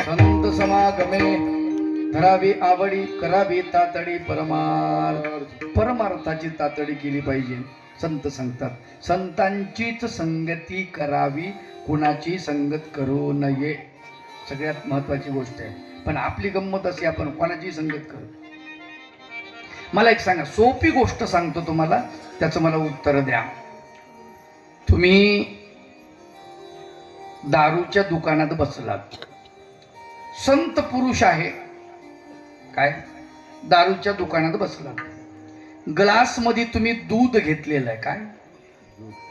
संत समागमे धरावी आवडी. करावी तातडी परमार्थाची तातडी केली पाहिजे. संत सांगतात संतांचीच संगती करावी, कुणाची संगत करू नये. सगळ्यात महत्वाची गोष्ट आहे. पण आपली गंमत अशी, आपण कोणाची संगत करू. मला एक सांगा, सोपी गोष्ट सांगतो तुम्हाला, त्याचं मला उत्तर द्या. तुम्ही दारूच्या दुकानात बसलात, संत पुरुष आहे काय, दारूच्या दुकानात बसलात, ग्लास मध्ये तुम्ही दूध घेतलेलं आहे काय,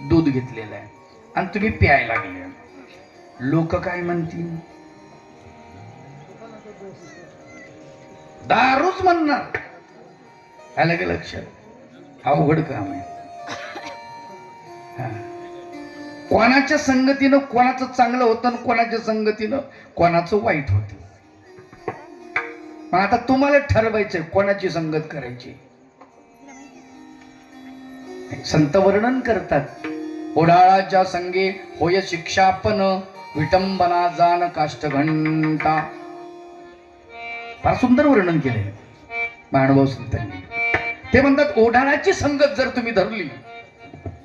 दूध घेतलेलं आहे आणि तुम्ही प्यायला लागले. लोक काय म्हणतील? दारूच म्हणणार. आलं का लक्षात? अवघड काम आहे. कोणाच्या संगतीनं कोणाचं चांगलं होतं आणि कोणाच्या संगतीनं कोणाचं वाईट होतं. पण आता तुम्हाला ठरवायचंय कोणाची संगत करायची. संत वर्णन करतात, ओढाळाच्या संगे होय शिक्षापन, विटंबना जाण काष्ट घंटा. फार सुंदर वर्णन केलंय मानव संतांनी. ते म्हणतात ओढाळाची संगत जर तुम्ही धरली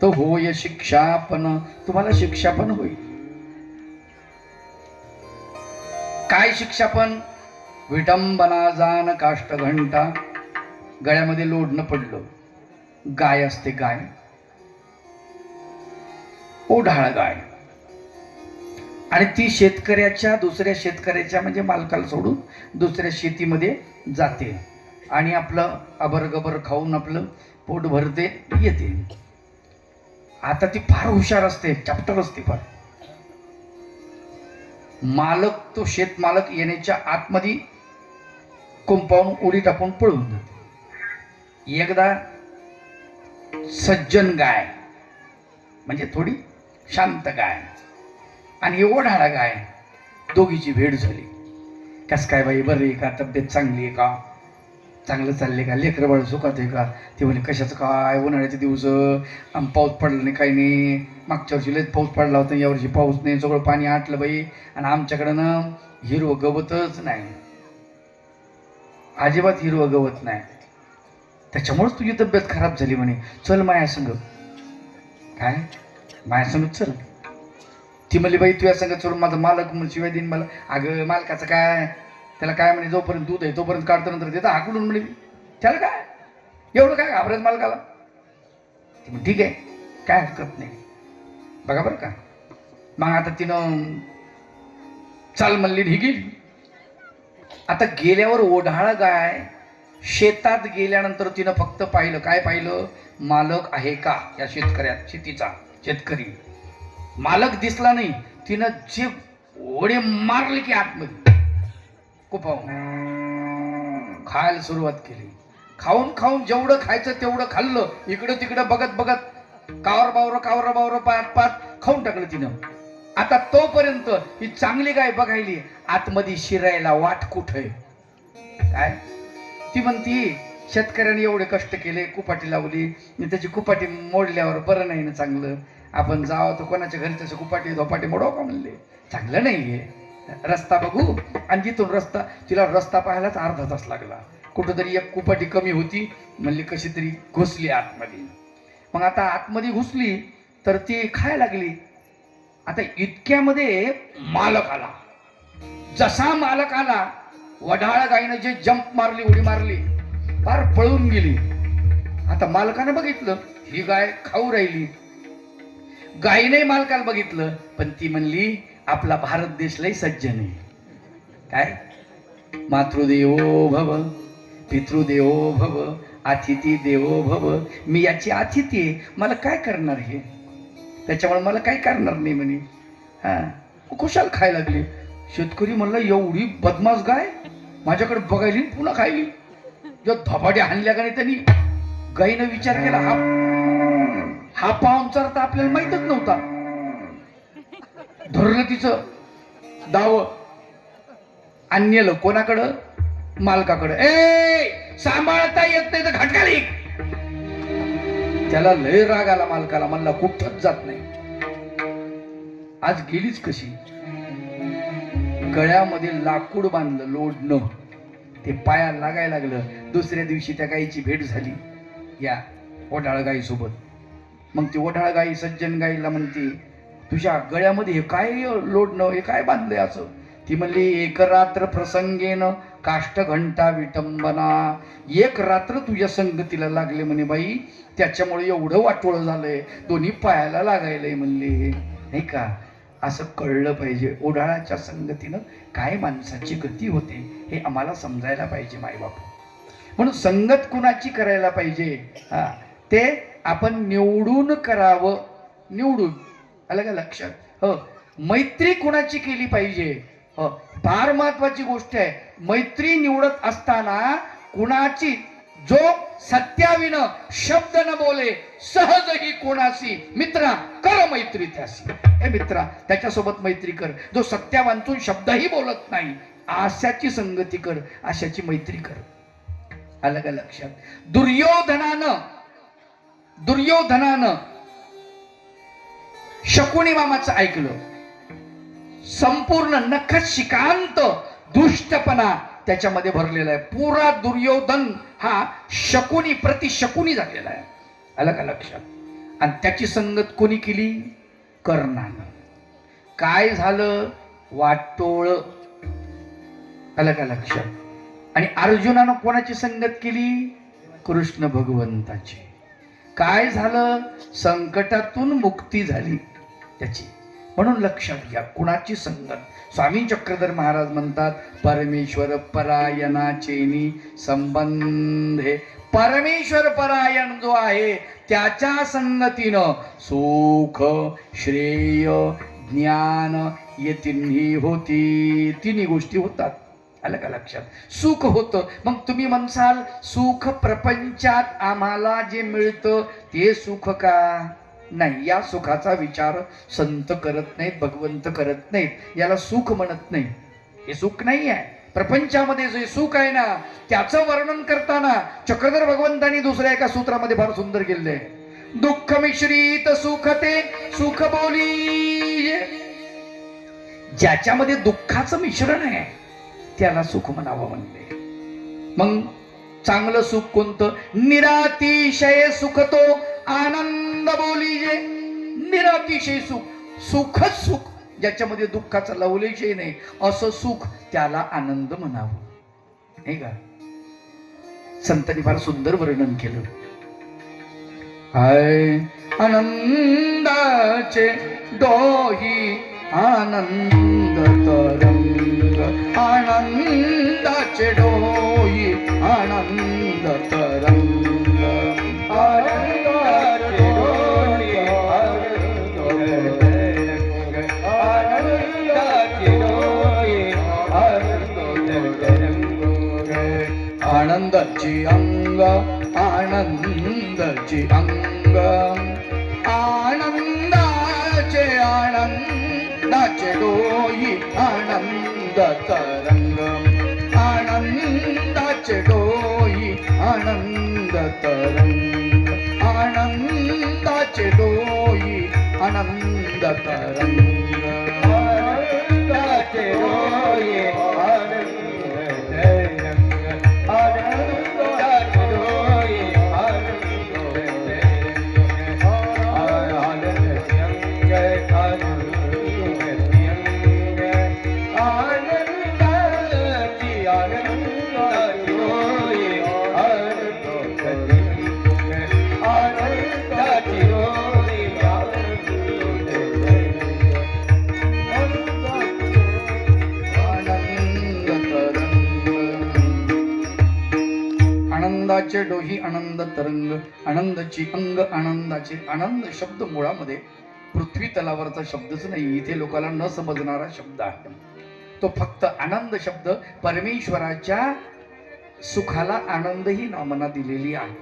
तर होय शिक्षापन, तुम्हाला शिक्षापन होईल. काय शिक्षापन? विटंबना जाण काष्ट घंटा. गळ्यामध्ये लोढणं पडलं, गाय असते गाय, ओढाळ गाय, आणि ती शेतकऱ्याच्या, दुसऱ्या शेतकऱ्याच्या म्हणजे मालकाला सोडून दुसऱ्या शेतीमध्ये जाते आणि आपलं अबरगबर खाऊन आपलं पोट भरते येते. आता ती फार हुशार असते, चॅप्टर असते फार. मालक, तो शेत मालक येण्याच्या आतमध्ये कुंपावून उडी टाकून पळून जाते. एकदा सज्जन गाय म्हणजे थोडी शांत गाय आणि ओढाळा गाय, दोघीची भेट झाली. कस काय बाई, बरं आहे का, तब्येत चांगली आहे का, चांगलं चाललंय का, लेकरं बाळ सुखात आहे का. ते म्हणे कशाचं काय, उन्हाळ्याचे दिवस, पाऊस पडला नाही, काही नाही. मागच्या वर्षी लयच पाऊस पडला होता, यावर्षी पाऊस नाही, सगळं पाणी आटलं बाई. आणि आमच्याकडं ना हिरवं गवतच नाही, अजिबात हिरवं गवत नाही. त्याच्यामुळेच तुझी तब्येत खराब झाली म्हणे. चल माया संग. काय माया संग चल. ती म्हणली बाई तुझ्या संग चलून माझा मालक शिवाय देईन मला. अगं मालकाचं काय, त्याला काय म्हणे, जोपर्यंत दूध आहे तोपर्यंत काढतो, नंतर देता हाकडून म्हणे. त्याला काय एवढं काय घाबरायचं मालकाला. ती म्हणे ठीक आहे, काय हरकत नाही, बघा बरं का. मग आता तिनं चाल म्हणली, ही गेली. आता गेल्यावर ओढाळ गाय शेतात गेल्यानंतर तिनं फक्त पाहिलं, काय पाहिलं, मालक आहे का या शेतीचा. शेतकरी मालक दिसला नाही. तिनं जे ओढे मारले की आतमध्ये कुपावून खायला सुरुवात केली. खाऊन खाऊन जेवढं खायचं तेवढं खाल्लं. इकडं तिकडं बघत बघत कावर बावर पात पात खाऊन टाकलं तिनं. आता तोपर्यंत ही चांगली गाय बघायली, आतमध्ये शिरायला वाट कुठे. काय ती म्हणती, शेतकऱ्याने एवढे कष्ट केले, कुपाटी लावली, मी त्याची कुपाटी मोडल्यावर बरं नाही ना चांगलं. आपण जावं तर कोणाच्या घरी त्याची कुपाटी धोपाटी मोडव का म्हणले, चांगलं नाहीये. रस्ता बघू. आणि जिथून रस्ता, तिला रस्ता पाहायलाच अर्धा तास लागला. कुठंतरी एक कुपाटी कमी होती, म्हणली कशी तरी घुसली आतमध्ये. मग आता आतमध्ये घुसली तर ती खायला लागली. आता इतक्यामध्ये मालक आला. जसा मालक आला, वढाळ गायीनं जे जंप मारली, उडी मारली, फार पळून गेली. आता मालकानं बघितलं ही गाय खाऊ राहिली. गायीने मालकाला बघितलं, पण ती म्हणली आपला भारत देश लय सज्जन आहे. काय मातृदेवो भव, पितृदेवो भव, अतिथी देवो भव. मी याची अतिथी आहे, मला काय करणार हे, त्याच्यामुळे मला काय करणार नाही म्हणे. हा कुशाल खायला लागली. शेतकरी म्हणला एवढी बदमाश गाय माझ्याकडे बघायली पुन्हा खायली. जो धपाट्या हाणल्या का नाही त्यांनी. गाईनं विचार केला, हा पाहुणचार तर आपल्याला माहितच नव्हता. धरलं तिचं दाव, आणलं कोणाकडं, मालकाकडं. ए सांभाळता येत नाही तर घटकाली. त्याला लय राग आला मालकाला. म्हणला कुठंच जात नाही. आज गेलीच कशी. गळ्यामध्ये लाकूड बांधलं लोडणं, ते पायाला लागायला लागलं. दुसऱ्या दिवशी त्या गायीची भेट झाली या ओढाळ गाई सोबत. मग ती ओढाळ गाई सज्जन गाईला म्हणते, तुझ्या गळ्यामध्ये हे काय लोडणं, हे काय बांधलंय असं. ती म्हणली, एक रात्र प्रसंगेन काष्ट घंटा विटंबना. एक रात्र तुझ्या संगतीला लागले म्हणे बाई, त्याच्यामुळे एवढं वाटोळं झालंय, दोन्ही पायाला लागायलंय म्हणले. नाही का, असं कळलं पाहिजे. ओढाळाच्या संगतीनं काय माणसाची गती होते हे आम्हाला समजायला पाहिजे मायबाप. म्हणून संगत कुणाची करायला पाहिजे, हा ते आपण निवडून करावं. निवडून, आलं का लक्षात. हो, मैत्री कुणाची केली पाहिजे, हो फार महत्वाची गोष्ट आहे. मैत्री निवडत असताना कुणाची, जो सत्याविन शब्द न बोले, सहजही कोणाशी मित्रा कर मैत्री त्याशी. हे मित्रा, त्याच्यासोबत मैत्री कर जो सत्यावांतून शब्दही बोलत नाही. अशाची संगती कर, अशाची मैत्री कर. आलं का लक्षात. दुर्योधनानं शकुनी मामाचं ऐकलं. संपूर्ण नखत शिकांत दुष्टपणा त्याच्यामध्ये भरलेला आहे. पुरा दुर्योधन हा शकुनी प्रति शकुनी झालेला आहे. आलं का लक्षात. आणि त्याची संगत कोणी केली, कर्णानं. काय झालं, वाटोळ. आलं का लक्षात. आणि अर्जुनानं कोणाची संगत केली, कृष्ण भगवंताची. काय झालं, संकटातून मुक्ती झाली त्याची. म्हणून लक्षात घ्या, कुणाची संगत. स्वामी चक्रधर महाराज म्हणतात, परमेश्वर परायणाचेनी संबंधे. परमेश्वर परायण जो आहे त्याच्या संगतीनं सुख श्रेय ज्ञान ये तिन्ही होती. तिन्ही गोष्टी होतात. आलं का लक्षात? सुख होतं. मग तुम्ही म्हणसाल सुख प्रपंचात आम्हाला जे मिळतं ते सुख का? नाही, या सुखाचा विचार संत करत नाहीत, भगवंत करत नाहीत. याला सुख म्हणत नाही. हे सुख नाही आहे. प्रपंचामध्ये जे सुख आहे ना त्याचं वर्णन करताना चक्रधर भगवंतांनी दुसऱ्या एका सूत्रामध्ये फार सुंदर केलेलं आहे. दुःख मिश्रित सुख ते सुख बोली. ज्याच्यामध्ये दुःखाचं मिश्रण आहे त्याला सुख म्हणावं म्हणते. मग चांगलं सुख कोणतं? निरातिशय सुख तो आनंद बोली. जे निरातिशय सुख, सुखच सुख, ज्याच्यामध्ये दुःखाचा लवलेशही नाही असं सुख, त्याला आनंद म्हणावं. नाही का? संतांनी फार सुंदर वर्णन केलं. हाय आनंदाचे डोही आनंद तरंग. आनंदाचे डोही आनंद तरंग. आनंदाचे डोही आनंद तरंग. आनंदाचे डोही आनंद तरंग. आनंदाची अंग आनंदाची अंग. आनंदाचे आनंदाचे डोही आनंद तरंग. आनंदाचे डोही आनंद तरंग. आनंदाचे डोही आनंद तरंग. आनंदाचे डोही आनंद तरंग. आनंदाचे डोही आनंदाचे डोही आनंद तरंग. आनंदाची अंग आनंदाचे. आनंद शब्द मुळामध्ये पृथ्वी तलावरचा शब्दच नाही, इथे लोकांना न समजणारा शब्द आहे. तो फक्त आनंद शब्द परमेश्वराच्या सुखाला आनंद ही नामना दिलेली आहे.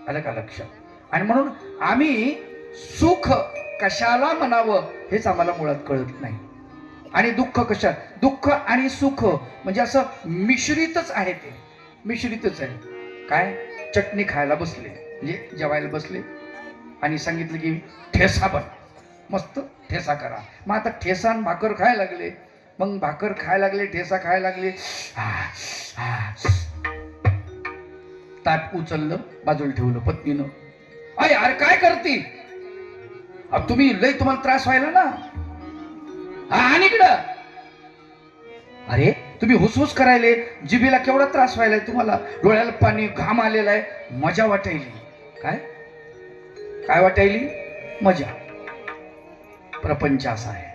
आलं का लक्षात? आणि म्हणून आम्ही सुख कशाला म्हणावं हेच आम्हाला मुळात कळत नाही. आणि दुःख कशा? दुःख आणि सुख म्हणजे असं मिश्रितच आहे. ते मिश्रितच आहे. काय? चटणी खायला बसले म्हणजे जेवायला बसले आणि सांगितलं की ठेसा बन, मस्त ठेसा करा. मग आता ठेसा आणि भाकर खायला लागले. मग भाकर खायला लागले, ठेसा खायला लागले. ताट उचललं, बाजूला ठेवलं. पत्नीनं, अय अरे काय करती? तुम्ही लय तुम्हाला त्रास व्हायला ना. आणि इकडं अरे तुम्ही हुसहुस करायले, जिभेला केवढा त्रास व्हायलाय तुम्हाला, डोळ्याला पाणी, घाम आलेला आहे. मजा वाटायली. काय काय वाटायली? मजा. प्रपंच असा आहे.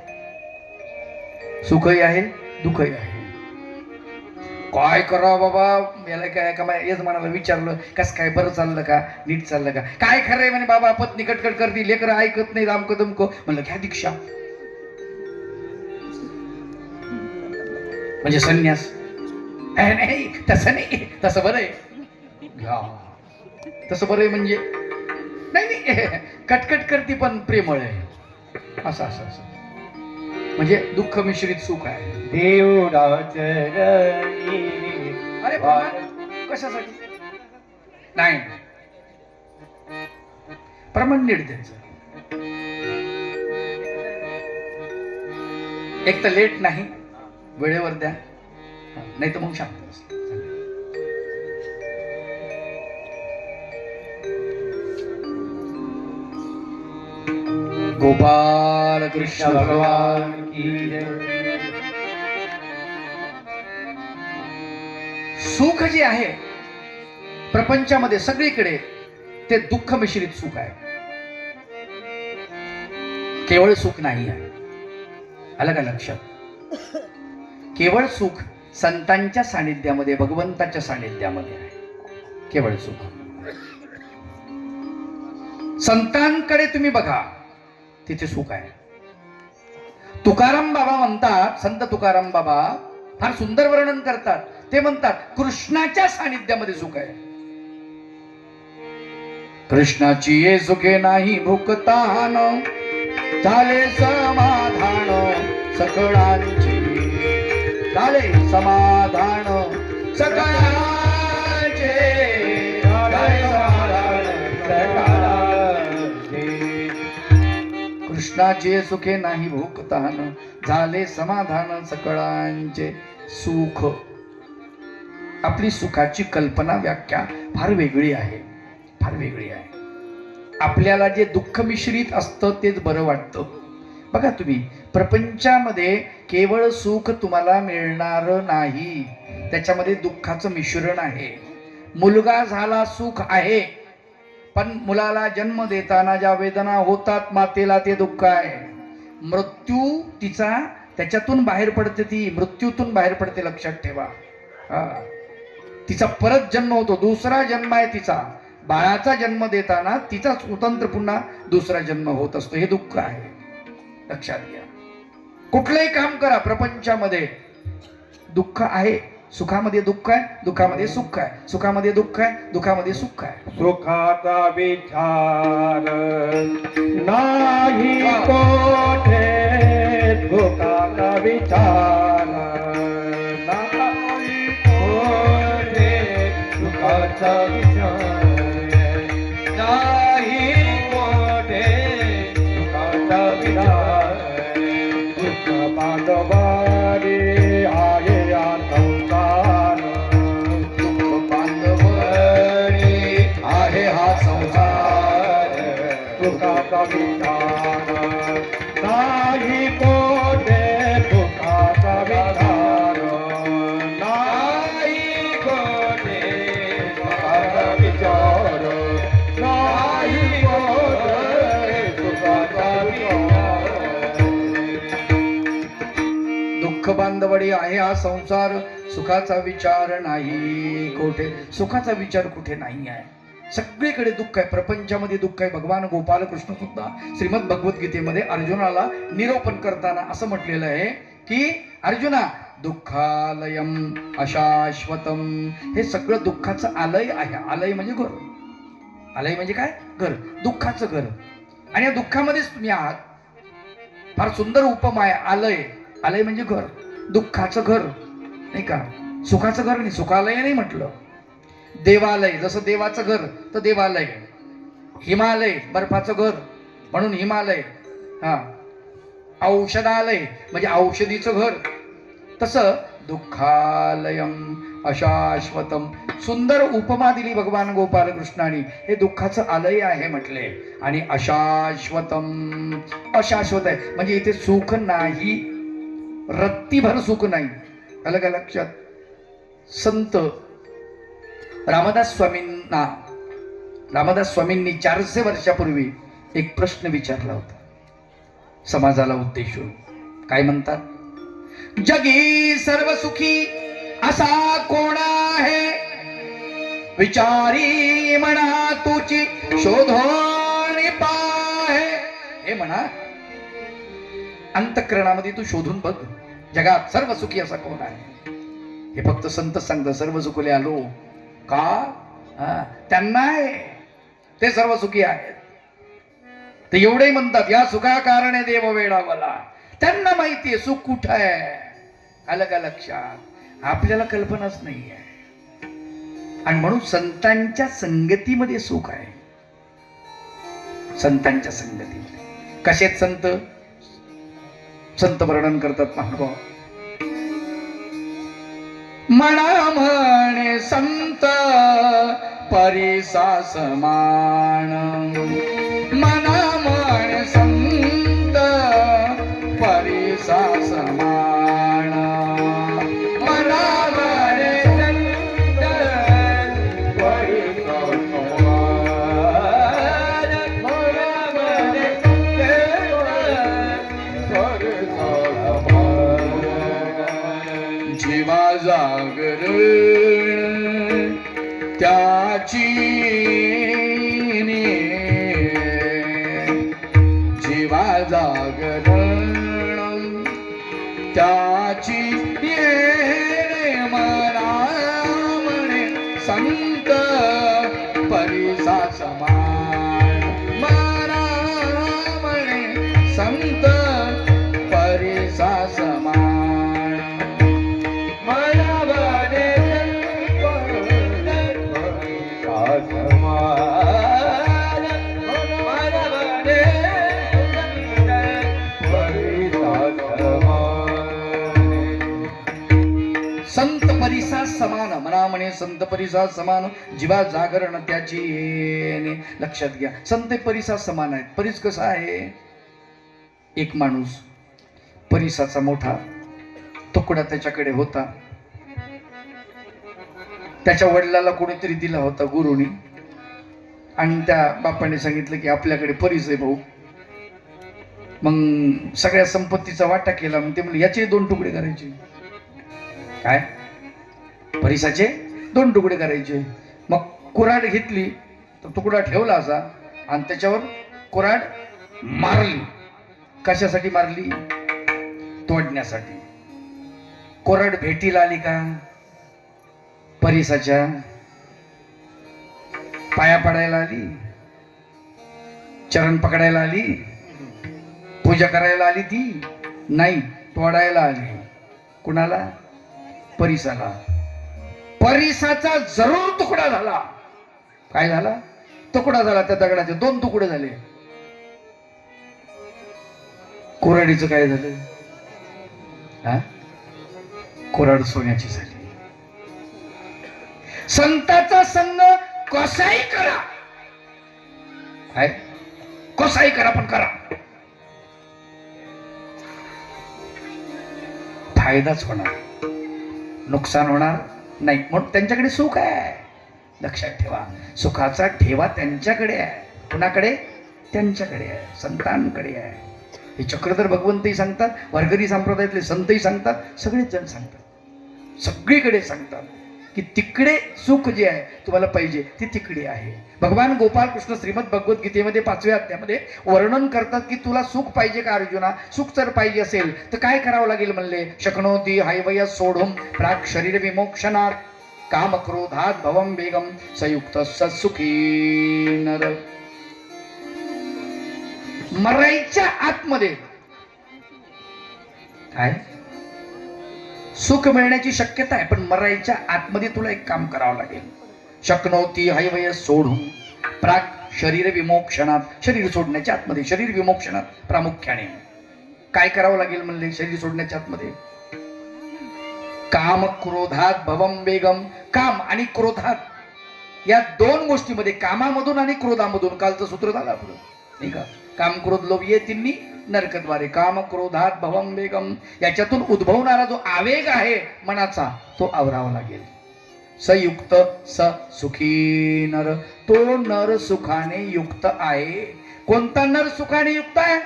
सुखही आहे दुःखही आहे. काय करावं बाबा? याला काय का हेच म्हणाला. विचारलं कस काय, बरं चाललं का, नीट चाललं का? काय खरंय म्हणे बाबा, पत्नी कटकट करती, लेकरं ऐकत नाही, रामक दमक. म्हणलं घ्या दीक्षा, म्हणजे संन्यास. नाही तसं नाही, तसं बरं आहे. घ्या तसं बरं आहे. म्हणजे नाही नाही, कटकट करती पण प्रेमळ आहे. असं असं असं म्हणजे दुःख मिश्रित सुख आहे. अरे कशासाठी? नाही, प्रमाण नीट द्यायचं. एक तर लेट नाही, वेळेवर द्या, नाही तर मग शांत बस. गोपाल कृष्ण भगवान की जय. सुख जे आहे प्रपंचामध्ये सगळीकडे ते दुःख मिश्रित सुख आहे. केवळ सुख नाही आहे. आलं का लक्षात? केवळ सुख संतांच्या सानिध्यामध्ये, भगवंताच्या सानिध्यामध्ये आहे केवळ सुख. संतांकडे तुम्ही बघा, तिथे सुख आहे. तुकाराम बाबा म्हणतात, संत तुकाराम बाबा फार सुंदर वर्णन करतात. ते म्हणतात कृष्णाच्या सानिध्यामध्ये सुख आहे. कृष्णाची ये सुखे नाही भुकतान, झाले समाधान सकळांची, झाले समाधान सकळांचे, झाले समाधान सकळांचे. कृष्णाचे सुखे नाही भुकतान, झाले समाधान सकळांचे. सुख, आपली सुखाची कल्पना व्याख्या फार वेगळी आहे, फार वेगळी आहे. आपल्याला जे दुःख मिश्रित असतं तेच बरं वाटतं. बघा तुम्ही, प्रपंचामध्ये केवळ सुख तुम्हाला मिळणार नाही, त्याच्यामध्ये दुःखाचं मिश्रण आहे. मुलगा झाला सुख आहे, पण मुलाला जन्म देताना ज्या वेदना होतात मातेला ते दुःख आहे. मृत्यू तिचा त्याच्यातून बाहेर पडते, ती मृत्यूतून बाहेर पडते, लक्षात ठेवा. तिचा परत जन्म होतो, दुसरा जन्म आहे तिचा. बाळाचा जन्म देताना तिचा स्वतंत्र पुन्हा दुसरा जन्म होत असतो. हे दुःख आहे, लक्षात घ्या. कुठलंही काम करा प्रपंचामध्ये दुःख आहे. सुखामध्ये दुःख आहे, दुःखामध्ये सुख आहे. सुखामध्ये दुःख आहे, दुःखामध्ये सुख आहे. सुखाचा विचार नाही कोठे, दुःखाचा विचार नाही कोठे, सुखाचा विचार नाही कोठे, सुखाचा विचार. दुःख बांधवारी आहे या संसार, दुःख बांधवरी आहे हा संसार. सुखाचा विचार नाही कोठे, सुखाचा विचार नाही कोठे, सुखाचा विचार नाही कोठे, सुखाचा विचार. दुःख बांधवडी आहे हा संसार, सुखाचा विचार नाही कोठे. सुखाचा विचार कुठे नाही आहे, सगळीकडे दुःख आहे. प्रपंचामध्ये दुःख आहे. भगवान गोपाल कृष्ण सुद्धा श्रीमद भगवद्गीतेमध्ये अर्जुनाला निरोपण करताना असं म्हटलेलं आहे की अर्जुना, दुःखालयम अशाश्वतम. हे सगळं दुःखाचं आलय आहे. आलय म्हणजे घर. आलय म्हणजे काय? घर, दुःखाचं घर. आणि या दुःखामध्येच तुम्ही आहात. फार सुंदर उपमा आहे. आलय, आलय म्हणजे घर, दुःखाचं घर, नाही का? सुखाचं घर नाही, सुखालय नाही म्हटलं. देवालय, जसं देवाचं घर तर देवालय. हिमालय, बर्फाचं घर म्हणून हिमालय. औषधालय म्हणजे औषधीचं घर. तसं दुःखालयम अशाश्वतम. सुंदर उपमा दिली भगवान गोपाल कृष्णाने. हे दुःखाचं आलय आहे म्हटले. आणि अशाश्वतम, अशाश्वत आहे म्हणजे इथे सुख नाही, रत्तीभर सुख नाही. आलं का लक्षात? संत रामदास स्वामींनी 400 वर्षापूर्वी एक प्रश्न विचारला होता समाजाला उद्देशून. काय म्हणतात? जगी सर्व सुखी असा कोण आहे, विचारी म्हणा तुची शोधून पाहे. हे म्हणा, अंतःकरणामध्ये तू शोधून बघ, जगात सर्व सुखी असा कोण आहे. हे फक्त संत सांगतात. सर्व सुखले आलो का? त्यांना आहे, ते सर्व सुखी आहेत. ते एवढे म्हणतात, या सुखा कारणे देव वेडावला. त्यांना माहितीये सुख कुठं आहे. आलं का लक्षात? आपल्याला कल्पनाच नाही आहे. आणि म्हणून संतांच्या संगतीमध्ये सुख आहे. संतांच्या संगतीमध्ये कसेत संत? संत वर्णन करतात महानुभाव. म्हणा म्हणे संत परिसा समान, म्हणा म्हणे संत परिसा समान, म्हणा म्हणे संत परिसा समान, म्हणा म्हणे संत परिसा समान. जागरण त्याची जीवा जागरण त्याची मना म्हणे संत परिसा समान मना म्हणे संत परिसा समान मनावने संत परिसा समान मना म्हणे संत परिसा समान जीवा जागरण त्याची येणे. लक्षात घ्या, संत परिसा समान आहेत. परीस कसा आहे? एक माणूस परिसाचा मोठा तुकडा त्याच्याकडे होता. त्याच्या वडिलाला कोणीतरी दिला होता गुरुनी, आणि त्या बापाने सांगितलं की आपल्याकडे परीस आहे भाऊ. मग सगळ्या संपत्तीचा वाटा केला. मग ते म्हणले याचे 2 तुकडे करायचे. काय? परिसाचे 2 तुकडे करायचे. मग कुऱ्हाड घेतली तर तुकडा ठेवला असा आणि त्याच्यावर कुऱ्हाड मारली. कशासाठी मारली? तोडण्यासाठी. कुऱ्हाड भेटीला आली का? परिसाच्या पाया पडायला आली, चरण पकडायला आली, पूजा करायला आली? ती नाही, तोडायला आली. कुणाला? परिसाला. परिसाचा जरूर तुकडा झाला. काय झाला? तुकडा झाला. त्या दगडाचे 2 तुकडे झाले. कुऱ्हाडीचं काय झालं? हा? कुऱ्हाड सोन्याची झाली. संताचा संग कसाही करा, काय कसाही करा, पण करा, फायदाच होणार, नुकसान होणार नाही. म्हणून त्यांच्याकडे सुख आहे. लक्षात ठेवा, सुखाचा ठेवा त्यांच्याकडे आहे. कुणाकडे? त्यांच्याकडे आहे, संतांकडे आहे. हे चक्रधर भगवंतही सांगतात, वारकरी संप्रदायातले संतही सांगतात, सगळेच जण सांगतात, सगळीकडे सांगतात की तिकडे सुख जे आहे तुम्हाला पाहिजे ते तिकडे आहे. भगवान गोपाल कृष्ण श्रीमद भगवद्गीतेमध्ये 5व्या अध्यायामध्ये वर्णन करतात की तुला सुख पाहिजे का अर्जुना? सुख जर पाहिजे असेल तर काय करावं लागेल म्हणले? शक्नोती हैवय सोढुम प्राक शरीर विमोक्षणात काम क्रोधात भवम वेगम संयुक्त सुखी नर. मरायच्या आतमध्ये काय सुख मिळण्याची शक्यता आहे, पण मरायच्या आतमध्ये तुला एक काम करावं लागेल. शक्नोती हैवय सोढुम प्राक शरीर विमोक्षणात, शरीर सोडण्याच्या आतमध्ये, शरीर विमोक्षणात प्रामुख्याने काय करावं लागेल म्हणले? शरीर सोडण्याच्या आतमध्ये काम क्रोधात भवम वेगम. काम आणि क्रोधात या 2 गोष्टीमध्ये, कामामधून आणि क्रोधामधून, कालचं सूत्र झालं आपलं नाही का? काम क्रोध लोभ ये तिन्ही नरकद्वारे. काम क्रोधात भवम वेगम, याच्यातून उद्भवणारा जो आवेग आहे मनाचा तो आवरावा लागेल. संयुक्त स सुखी नर, तो नर सुखाने युक्त आहे. कोणता नर सुखाने युक्त आहे?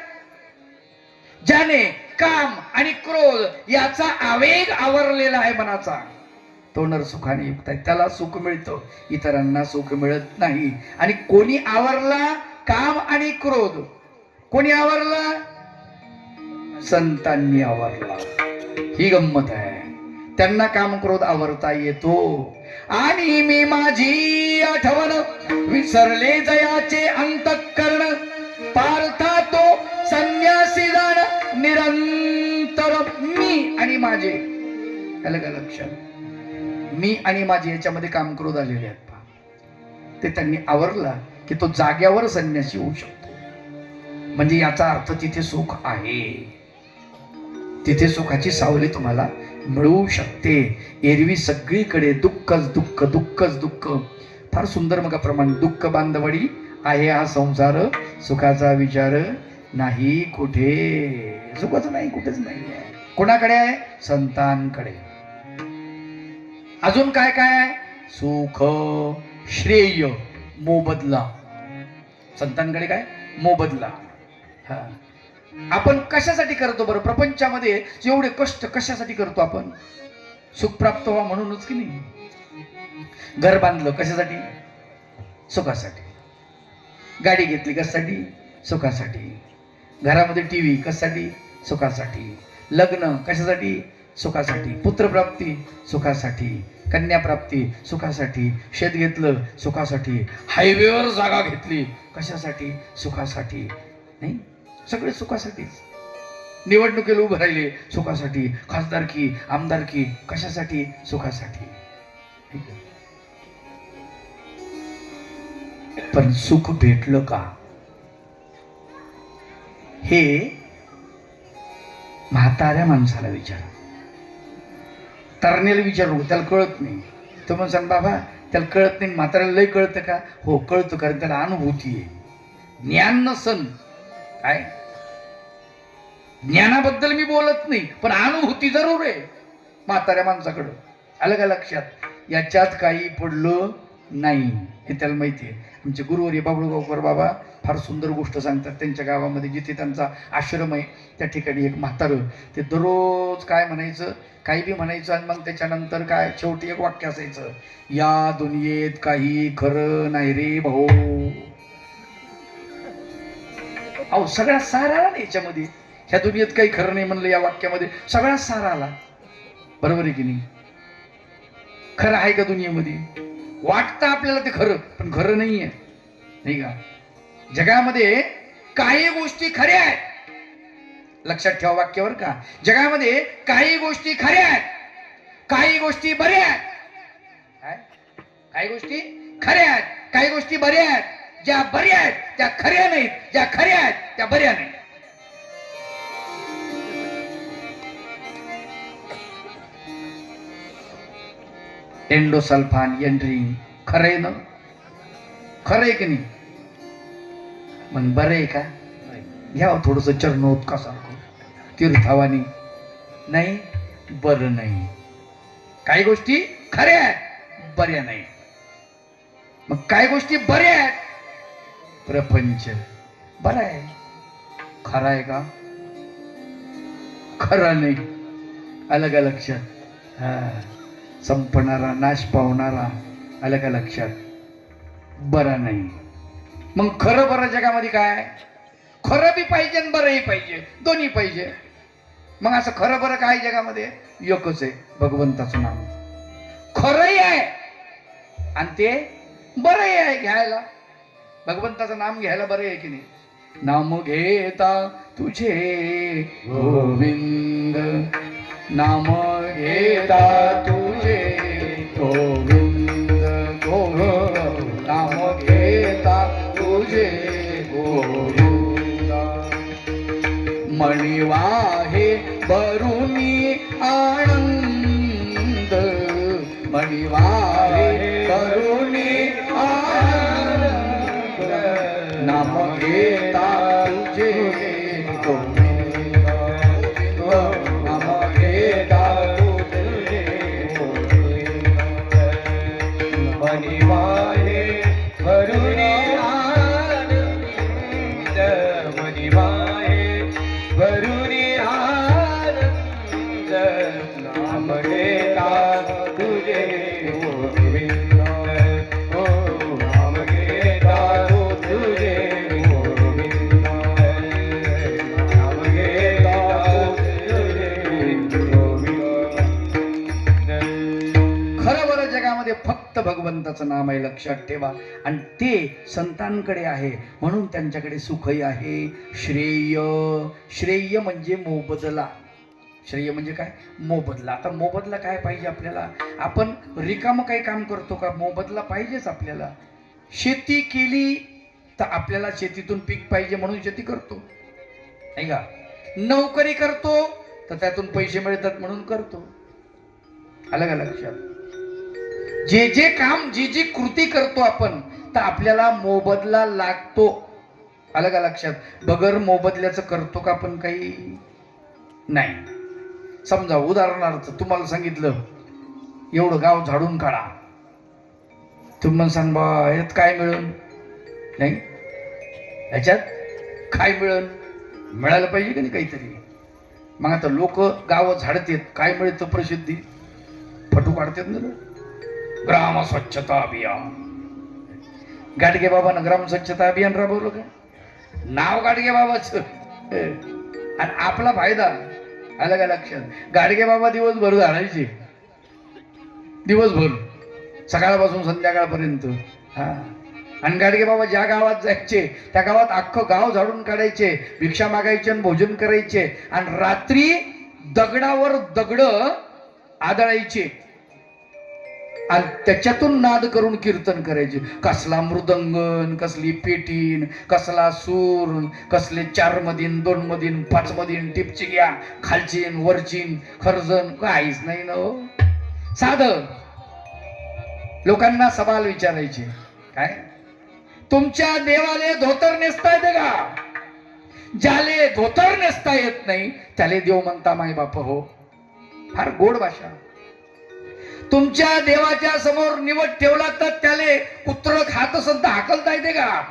ज्याने काम आणि क्रोध याचा आवेग आवरलेला आहे मनाचा, तो नर सुखाने युक्त आहे. त्याला सुख मिळतं, इतरांना सुख मिळत नाही. आणि कोणी आवरला काम आणि क्रोध? कोणी आवरला? संतांनी आवरला. ही गंमत आहे. त्यांना काम क्रोध आवरता येतो. आणि मी माझी आठवण विसरले जयाचे अंतःकरण, पार्था तो संन्यासी जाण निरंतर. मी आणि माझे, आलं का लक्षात? मी आणि माझे याच्यामध्ये काम क्रोध आलेले आहेत पहा. ते त्यांनी आवरला की तो जाग्यावर संन्यासी होऊ शकतो. म्हणजे याचा अर्थ तिथे सुख आहे, तिथे सुखाची सावली तुम्हाला मिळू शकते. एरवी सगळीकडे दुःखच दुःख, दुःखच दुःख. फार सुंदर मग प्रमाण, दुःख बांधवडी आहे हा संसार, सुखाचा विचार नाही कुठे. सुखच नाही, कुठेच नाही आहे. कोणाकडे आहे? संतांकडे. अजून काय काय आहे? सुख, श्रेय, मोबदला. संतांकडे काय? मोबदला. हा, आपण कशासाठी करतो बरं? प्रपंचामध्ये एवढे कष्ट कशासाठी करतो आपण? सुख प्राप्त व्हावं म्हणूनच की नाही. घर बांधलं कशासाठी? सुखासाठी. गाडी घेतली कशासाठी? सुखासाठी. घरामध्ये टीव्ही कशासाठी? सुखासाठी. लग्न कशासाठी? सुखासाठी. पुत्रप्राप्ती सुखासाठी. कन्याप्राप्ती सुखासाठी. शेत घेतलं सुखासाठी. हायवेवर जागा घेतली कशासाठी? सुखासाठी. नाही, सगळे सुखासाठीच. निवडणुकीला उभं राहिले सुखासाठी. खासदारकी, आमदारकी कशासाठी? सुखासाठी. पण सुख भेटलं का हे म्हाताऱ्या माणसाला विचारा. तरण्याला विचारू, त्याला कळत नाही. तो मग सांग बाबा त्याला कळत नाही. म्हाताऱ्याला लय कळतं का? हो कळतं, कारण त्याला अनुभूती आहे. ज्ञान नसन काय, ज्ञानाबद्दल मी बोलत नाही, पण अनुभूती जरूर आहे म्हाताऱ्या माणसाकडं. आलं का लक्षात? याच्यात काही पडलं नाही हे त्याला माहिती आहे. आमचे गुरुवर्य बाबळगावकर बाबा फार सुंदर गोष्ट सांगतात. त्यांच्या गावामध्ये जिथे त्यांचा आश्रम आहे त्या ठिकाणी एक म्हातारं, ते दररोज काय म्हणायचं, काही बी म्हणायचं, आणि मग त्याच्यानंतर काय शेवटी एक वाक्य असायचं, या दुनियेत काही खरं नाही रे भाऊ. अहो सगळा सार आला ना याच्यामध्ये. ह्या दुनियेत काही खरं नाही म्हणलं या वाक्यामध्ये सगळा सार आला. बरोबर आहे की नाही? खरं आहे का दुनियेमध्ये? वाटतं आपल्याला ते खरं, पण खरं नाहीये, नाही का? जगामध्ये काही गोष्टी खऱ्या आहेत. लक्षात ठेवा वाक्यावर का. जगामध्ये काही गोष्टी खऱ्या आहेत, काही गोष्टी बऱ्या आहेत. काय? काही गोष्टी खऱ्या आहेत, काही गोष्टी बऱ्या आहेत. ज्या बऱ्या आहेत त्या खऱ्या नाहीत, ज्या खऱ्या आहेत त्या बऱ्या नाहीत. एंडोसल्फान एंड्रिंग खरं आहे ना? खरं आहे की नाही? मग बरं आहे का? घ्यावं थोडस चरणोत्कासारखं तीर्थावानी. नाही, बरं नाही. काही गोष्टी खऱ्या आहेत, बऱ्या नाही. मग काही गोष्टी बऱ्या आहेत. प्रपंच बरं आहे, खरं आहे का? खरं नाही. आलं का लक्षात? हा, संपणारा, नाश पावणारा. आलं का लक्षात? बरा नाही. मग खरं बरं जगामध्ये काय? खरं बी पाहिजे आणि बरंही पाहिजे, दोन्ही पाहिजे. मग असं खरं बरं काय जगामध्ये? एकच आहे, भगवंताचं नाम. खरंही आहे आणि ते बरंही आहे घ्यायला. भगवंताचं नाम घ्यायला बरं आहे की नाही? नाम घेता तुझे गोविंद, नाम घेता तुझे गोविंद, गोविंद नाम घेता तुझे गोविंद. मणिवाहे बरुनी आनंद, मणिवाहे बरुनी आनंद, नाम घेता तुझे गोविंद, नाम घेता तुझे गोविंद. मणिवाहे वरुणी आनंद, मणिवाहे वरुणी आनंद, नाम घेता तुझे गोविंद, ओ नाम घेता तुझे गोविंद, नाम घेता तुझे गोविंद. खरं बरं जगामध्ये फक्त भगवंताचं नाम आहे, लक्षात ठेवा. आणि ते संतांकडे आहे म्हणून त्यांच्याकडे सुखही आहे. श्रेय, श्रेय म्हणजे मोबदला. श्रेय म्हणजे काय? मोबदला. आता मोबदला काय पाहिजे आपल्याला? आपण रिकामं काही काम करतो का? मोबदला पाहिजेच आपल्याला. शेती केली तर आपल्याला शेतीतून पीक पाहिजे म्हणून शेती करतो, नाही का? नोकरी करतो तर त्यातून पैसे मिळतात म्हणून करतो. आलं का लक्षात? जे जे काम, जी जी कृती करतो आपण तर आपल्याला मोबदला लागतो. आलं का लक्षात? बगर मोबदल्याचं करतो का आपण काही? नाही. समजा उदाहरणार्थ तुम्हाला सांगितलं एवढं गाव झाडून काढा, तुम्ही मला सांग बा यात काय मिळेल? नाही, याच्यात काय मिळेल? मिळायला पाहिजे की नाही काहीतरी. मग आता लोक गाव झाडतेत, काय मिळतं? प्रसिद्धी. पाडतात ना ग्राम स्वच्छता अभियान. गाडगे बाबानं ग्राम स्वच्छता अभियान राबवलं का? नाव गाडगे बाबाच आणि आपला फायदा आला का लक्षात? गाडगे बाबा दिवसभर झाडायचे, दिवसभर सकाळपासून संध्याकाळपर्यंत. हा, आणि गाडगे बाबा ज्या गावात जायचे त्या गावात अख्खं गाव झाडून काढायचे, भिक्षा मागायचे आणि भोजन करायचे, आणि रात्री दगडावर दगड आदळायचे आणि त्याच्यातून नाद करून कीर्तन करायचे. कसला मृदंगन, कसली पेटीन, कसला सूर, कसले 4 मधीन 2 मधीन 5 मधीन टिपचिग्या, खालचीन वरचीन खर्जन, काहीच नाही ना हो. साधं लोकांना सवाल विचारायचे, काय तुमच्या देवाले धोतर नेसता येते का? ज्याले धोतर नेसता येत नाही त्याले देव म्हणता माय बाप हो. फार गोड भाषा. तुमच्या देवाच्या समोर निवड ठेवला तर त्याले कुत्र खात असेल तर हाकलता येते का?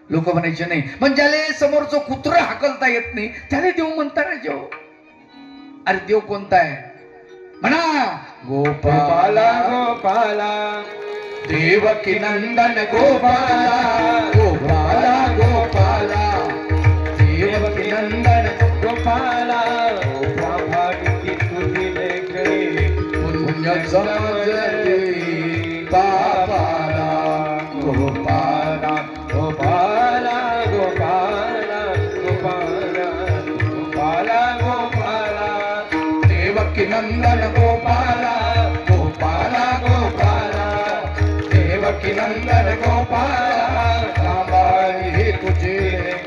लोक म्हणायचे नाही. पण ज्याले समोरचं कुत्र हाकलता येत नाही त्याले देव म्हणता ना जेव. अरे देव कोणता आहे म्हणा? गोपाला गोपाला देवकी नंदन गोपाला, गोपाला गोपाला देवकी नंदन गोपाला. भागती तुझी लेकरे पुण्य समजते बाबाला. गोपाला गोपाला गोपाला गोपाला गोपाला गोपाला देवकी नंदन गोपाला, गोपाला गोपाला देवकी नंदन गोपाला. सांभाळी हे तुझे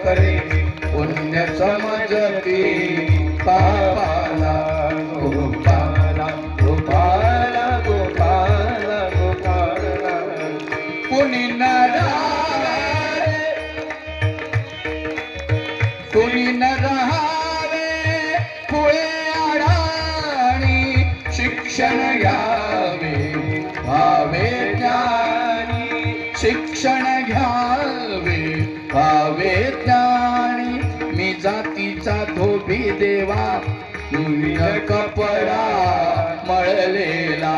करे पुण्य समजते बाबाला. गोपाला गोपाला गोपाला गोपाला कुणी न राहावे, कुणी न राहावे कुळे अडाणी. शिक्षण घ्यावे भावे ज्ञानी, शिक्षण घ्यावे भावे ज्ञानी. मी जातीचा धोबी देवा, तुझ कपडा मळलेला.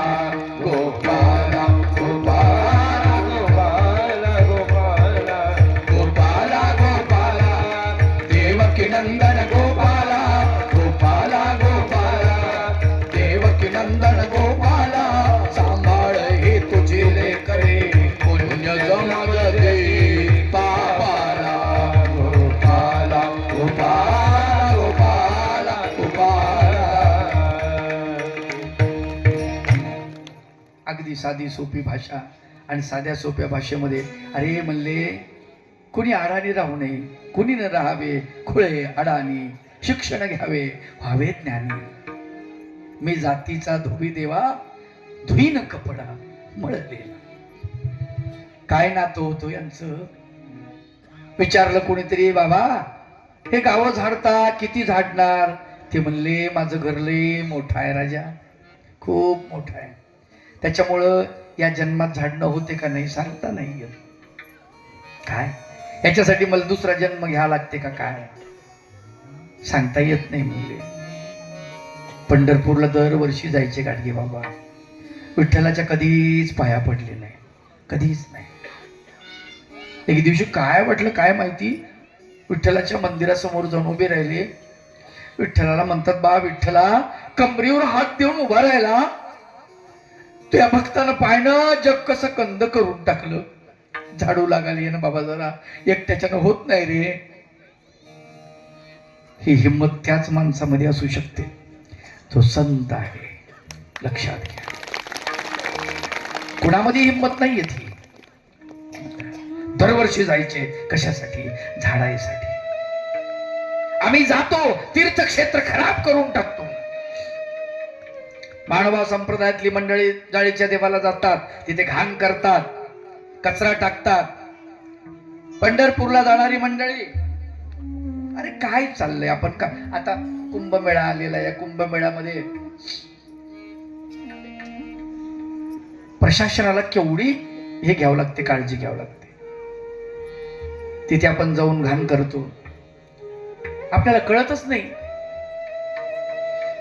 गोपाला गोपाला गोपाला गोपाला गोपाला गोपाला देवकी नंदन गोपाला, गोपाला गोपाला देवकी नंदन गोपाला. सांभाळ हे तुझे लेकरे पुण्य जमते पापाला. गोपाला गोपाला गोपाला गोपाला. अगदी साधी सोपी भाषा आणि साध्या सोप्या भाषेमध्ये अरे म्हणले कुणी अडाणी राहू नये, कुणी न राहावे खुळे अडाणी. शिक्षण घ्यावे व्हावे ज्ञानी. मी जातीचा धोबी देवा, धुईन कपडा मळलेला. काय नातं होतो यांचं? विचारलं कोणीतरी, बाबा हे गावं झाडता किती झाडणार? ते म्हणले माझं घर लय मोठं आहे राजा, खूप मोठं आहे. त्याच्यामुळं या जन्मात झाडणं होते का नाही सांगता नाही येत. काय याच्यासाठी मला दुसरा जन्म घ्यावा लागते का काय सांगता येत नाही म्हणले. पंढरपूरला दरवर्षी जायचे गाडगे बाबा. विठ्ठलाच्या कधीच पाया पडले नाही, कधीच नाही. एक दिवशी काय वाटलं काय माहिती, विठ्ठलाच्या मंदिरासमोर जाऊन उभे राहिले. विठ्ठलाला म्हणतात, बा विठ्ठला कमरेवर हात देऊन उभा राहिला. त्या भक्तानं पायनं जग कसं कंद करून टाकलं. झाडू लागाली ना बाबा, जरा एकट्याच्यानं होत नाही रे. ही हिंमत त्याच माणसामध्ये असू शकते, तो संत आहे. लक्षात घ्या, कुणामध्ये हिंमत नाही येत. ही दरवर्षी जायचे कशासाठी? झाडायसाठी. आम्ही जातो तीर्थक्षेत्र खराब करून टाकतो. मानवा संप्रदायातली मंडळी जाळीच्या देवाला जातात, तिथे घाण करतात, कचरा टाकतात. पंढरपूरला जाणारी मंडळी, अरे काय चाललंय आपण का? आता कुंभमेळा आलेला, या कुंभमेळ्यामध्ये प्रशासनाला केवढी हे घ्यावं लागते, काळजी घ्यावं लागते. तिथे आपण जाऊन घाण करतो, आपल्याला कळतच नाही.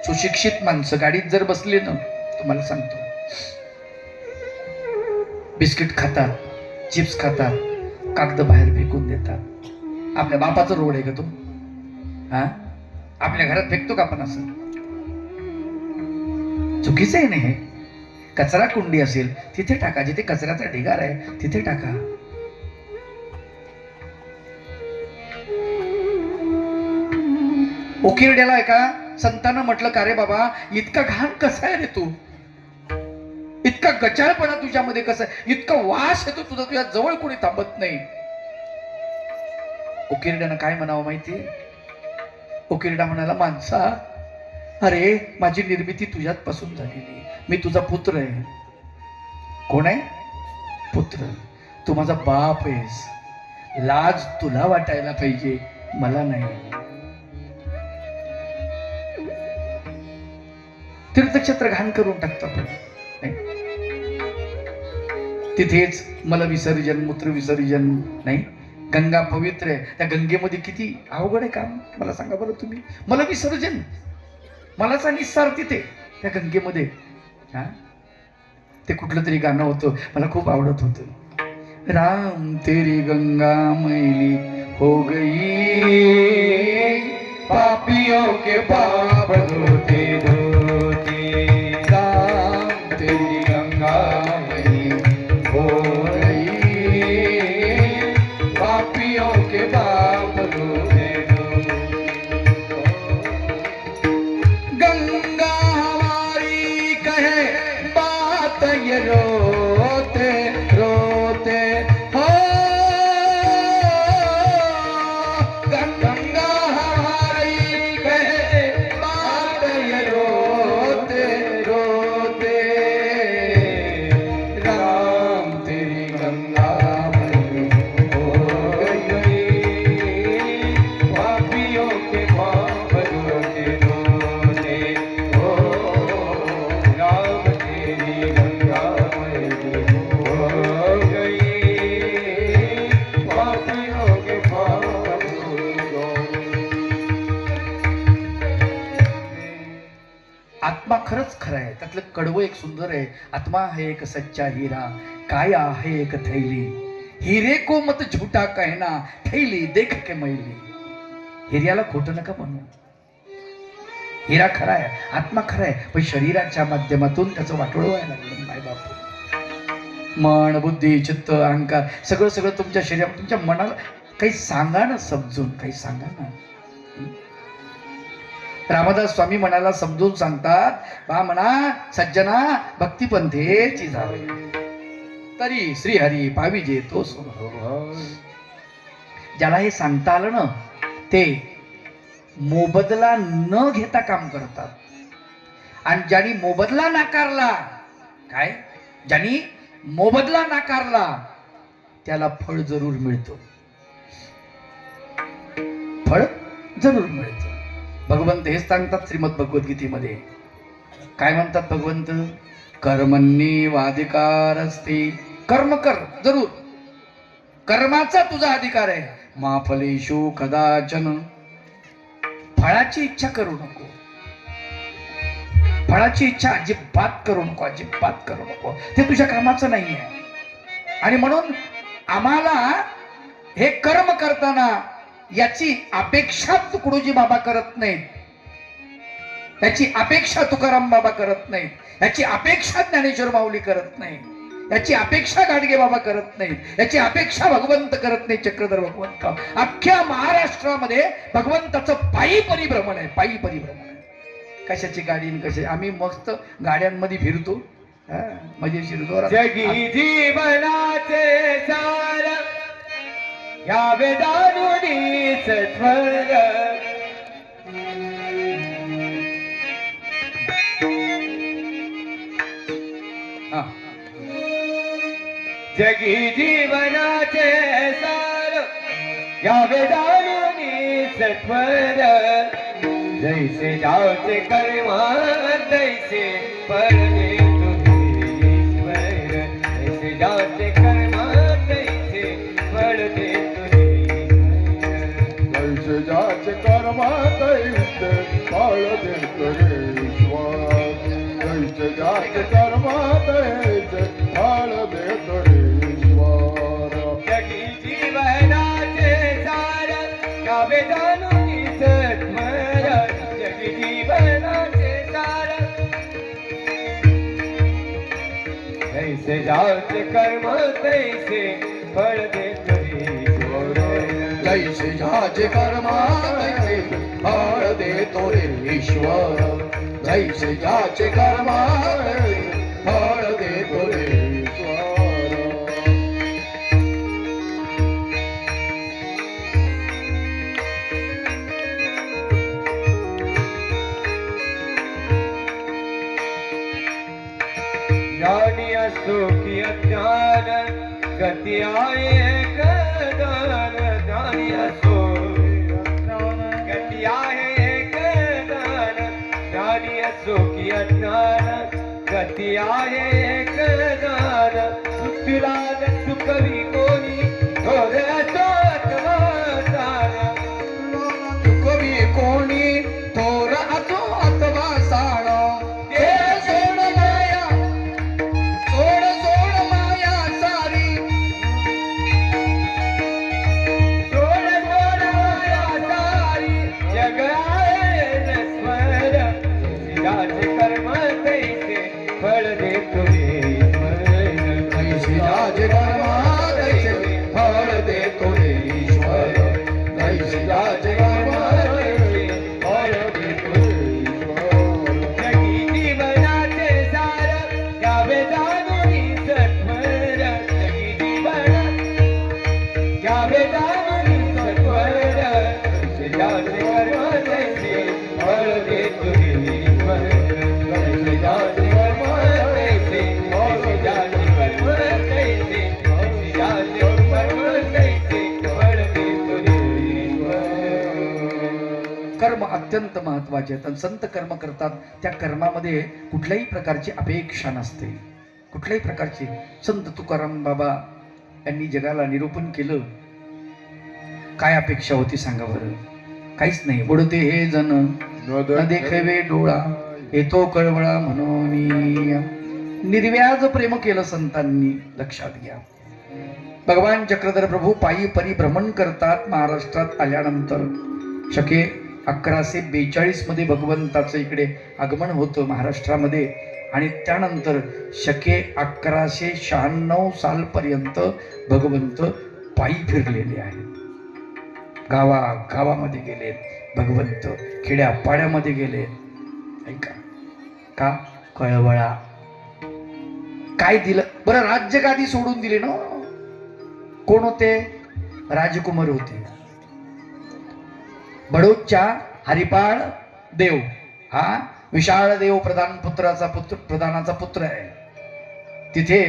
सुशिक्षित माणसं गाडीत जर बसले ना, तुम्हाला सांगतो. बिस्किट खातात, चिप्स खातात, कागद बाहेर फेकून देतात. आपल्या बापाचं रोड आहे का तो? हा, आपल्या घरात फेकतो का आपण असं? चुकीचं आहे नाही. कचरा कुंडी असेल तिथे टाका, जिथे कचऱ्याचा ढिगार आहे तिथे टाका. उकिरड्याला एका संतानं म्हटलं, का रे बाबा इतका घाण कसा आहे रे तू, इतका गचाळपणा तुझ्यामध्ये कसा, इतका वास येतो तुझा, तुझ्या जवळ कोणी थांबत नाही. उकिरड्यानं काय म्हणावं माहिती? उकिरडा म्हणाला, माणसा अरे माझी निर्मिती तुझ्यात पासून झालेली, मी तुझा पुत्र आहे. कोण आहे? पुत्र. तू माझा बाप आहेस, लाज तुला वाटायला पाहिजे, मला नाही. तीर्थक्षेत्र घाण करून टाकतो आपण. तिथेच मल विसर्जन, मूत्र विसर्जन नाही. गंगा पवित्र आहे, त्या गंगेमध्ये किती अवघड आहे काम मला सांगा बरं तुम्ही. मला विसर्जन, मलाचा निस्सार तिथे त्या गंगेमध्ये. हा, ते कुठलं तरी गाणं होतं, मला खूप आवडत होतं. राम तेरी गंगा मैली हो गई, पापियों के पाप धोते धोते, राम तेरी गंगा मैली हो गई, पापियों के पाप धोते धोते. गंगा हमारी कहे बात ये रोते रोते हो, गंगा हमारी कहे बात ये रोते रोते, राम तेरी गंगा मैली हो गई, पापियों के पाप धोते धोते, ओ राम तेरी गंगा मैली हो गई, पापियों के पाप धोते धोते. आत्मा खरंच खरं आहे, त्यातलं कडवं एक सुंदर आहे. आत्मा है एक सच्चा हीरा, काया आहे एक थैली, हिरे को मत झूठा कहना, थैली देख के मैली. हिऱ्याला खोटं नका म्हणू. हिरा खरा आहे, आत्मा खरा आहे, पण शरीराच्या माध्यमातून त्याचं वाटोळं व्हायला लागलं. माय बाप, मन बुद्धी चित्त अहंकार सगळं सगळं तुमच्या शरीरात, तुमच्या मनाला काही सांगा ना, समजून काही सांगा ना. रामदास स्वामी मनाला समजून सांगतात, बा म्हणा सज्जना भक्तिपंथेची जावे, तरी श्रीहरी पाविजे तो सोन. ज्याला हे सांगता आलं ना, ते मोबदला न घेता काम करतात. आणि ज्यांनी मोबदला नाकारला, काय ज्यांनी मोबदला नाकारला त्याला फळ जरूर मिळतो, फळ जरूर मिळतं. भगवंत हेच सांगतात श्रीमद भगवद्गीतेमध्ये. काय म्हणतात भगवंत? कर्मण्येवाधिकार असते, कर्म कर जरूर, कर्माचा तुझा अधिकार आहे. मा फलेषु कदाचन, फळाची इच्छा करू नको, फळाची इच्छा अजिबात करू नको, अजिबात करू नको, ते तुझ्या कामाचं नाही आहे. आणि म्हणून आम्हाला हे कर्म करताना याची अपेक्षा तुकडोजी बाबा करत नाहीत, याची अपेक्षा तुकाराम बाबा करत नाहीत, याची अपेक्षा ज्ञानेश्वर माऊली करत नाही, याची अपेक्षा गाडगे बाबा करत नाहीत, याची अपेक्षा भगवंत करत नाही. चक्रधर भगवंत अख्ख्या महाराष्ट्रामध्ये भगवंताचं पायी परिभ्रमण आहे, पायी परिभ्रमण आहे. कशाची गाडी कसे, आम्ही मस्त गाड्यांमध्ये फिरतो, मजेशीर जोरात. जगी जीवनाचे सार या वेदानुनी सत्वर, जगी जीवनाचे सार या वेदानुनी सत्वर, जैसे जाचे कर्मा तैसे फळ देतो ईश्वर, जैसे जाचे कर्मा तैसे फळ देतो ईश्वर, जैसे जाचे कर्म तैसे फळ देतो ईश्वर, जैसे जैसे ज्याचे कर्म तैसे फळ देतो रे ईश्वर. जगी जीवनाचे सार गावे जाणून सत्वर. जगी जीवनाचे सार जैसे ज्याचे कर्म तैसे फळ देतो ईश्वर. जैसे ज्याचे कर्म तैसे फळ देतो रे ईश्वर. जैसे ज्याचे कर्म तैसे फळ देतो रे ईश्वर. ज्ञानी असो की अज्ञान गती आहे कदान. ज्ञानी असो गती आहे कदान. ज्ञानी असो की अज्ञान गती आहे कदान. सुखरान सुखवी कोणी थोर असो अथवा सार. कवी कोणी थोर असो अथवा साण. ते सोड माया सोड सोड माया सारी. सोड सोड माया सारी जग आहे नश्वर. ज्याचे कर्म तैसे फळ देतो ईश्वर. जैसे ज्याचे कर्म तैसे फळ देतो रे ईश्वर. जैसे ज्याचे कर्म तैसे फळ देतो रे ईश्वर. जगी जीवनाचे सार घ्यावे जाणून सत्वर. जगी जीवनात घ्यावे जाणून सत्वर. ज्याचे कर्म तैसे फळ देतो ईश्वर. जैसे ज्याचे कर्म तैसे ज्याचे कर्म तैसे ज्याचे कर्म तैसे फळ देतो ईश्वर. कर्म अत्यंत महत्वाचे आहेत आणि संत कर्म करतात. त्या कर्मामध्ये कुठल्याही प्रकारची अपेक्षा नसते. कुठल्याही प्रकारची. संत तुकाराम बाबा यांनी जगाला निरूपण केलं. काय अपेक्षा होती सांगा बरं? काहीच नाही. बुडते हे जन न देखावे डोळा येतो कळवळा म्हणून. निर्व्याज प्रेम केलं संतांनी. लक्षात घ्या. भगवान चक्रधर प्रभू पायी परिभ्रमण करतात. महाराष्ट्रात आल्यानंतर शके 1142 मध्ये भगवंताचं इकडे आगमन होतं महाराष्ट्रामध्ये. आणि त्यानंतर शके 1196 सालपर्यंत भगवंत पायी फिरलेले आहेत. गावामध्ये गेलेत भगवंत. खेड्यापाड्यामध्ये गेले. ऐका का? कळवळा. काय दिलं बरं? राज्य गादी सोडून दिली ना. कोण होते? राजकुमार होते. बडोदच्या हरिपाळ देव हा विशाळ देव प्रधानाचा पुत्र आहे. तिथे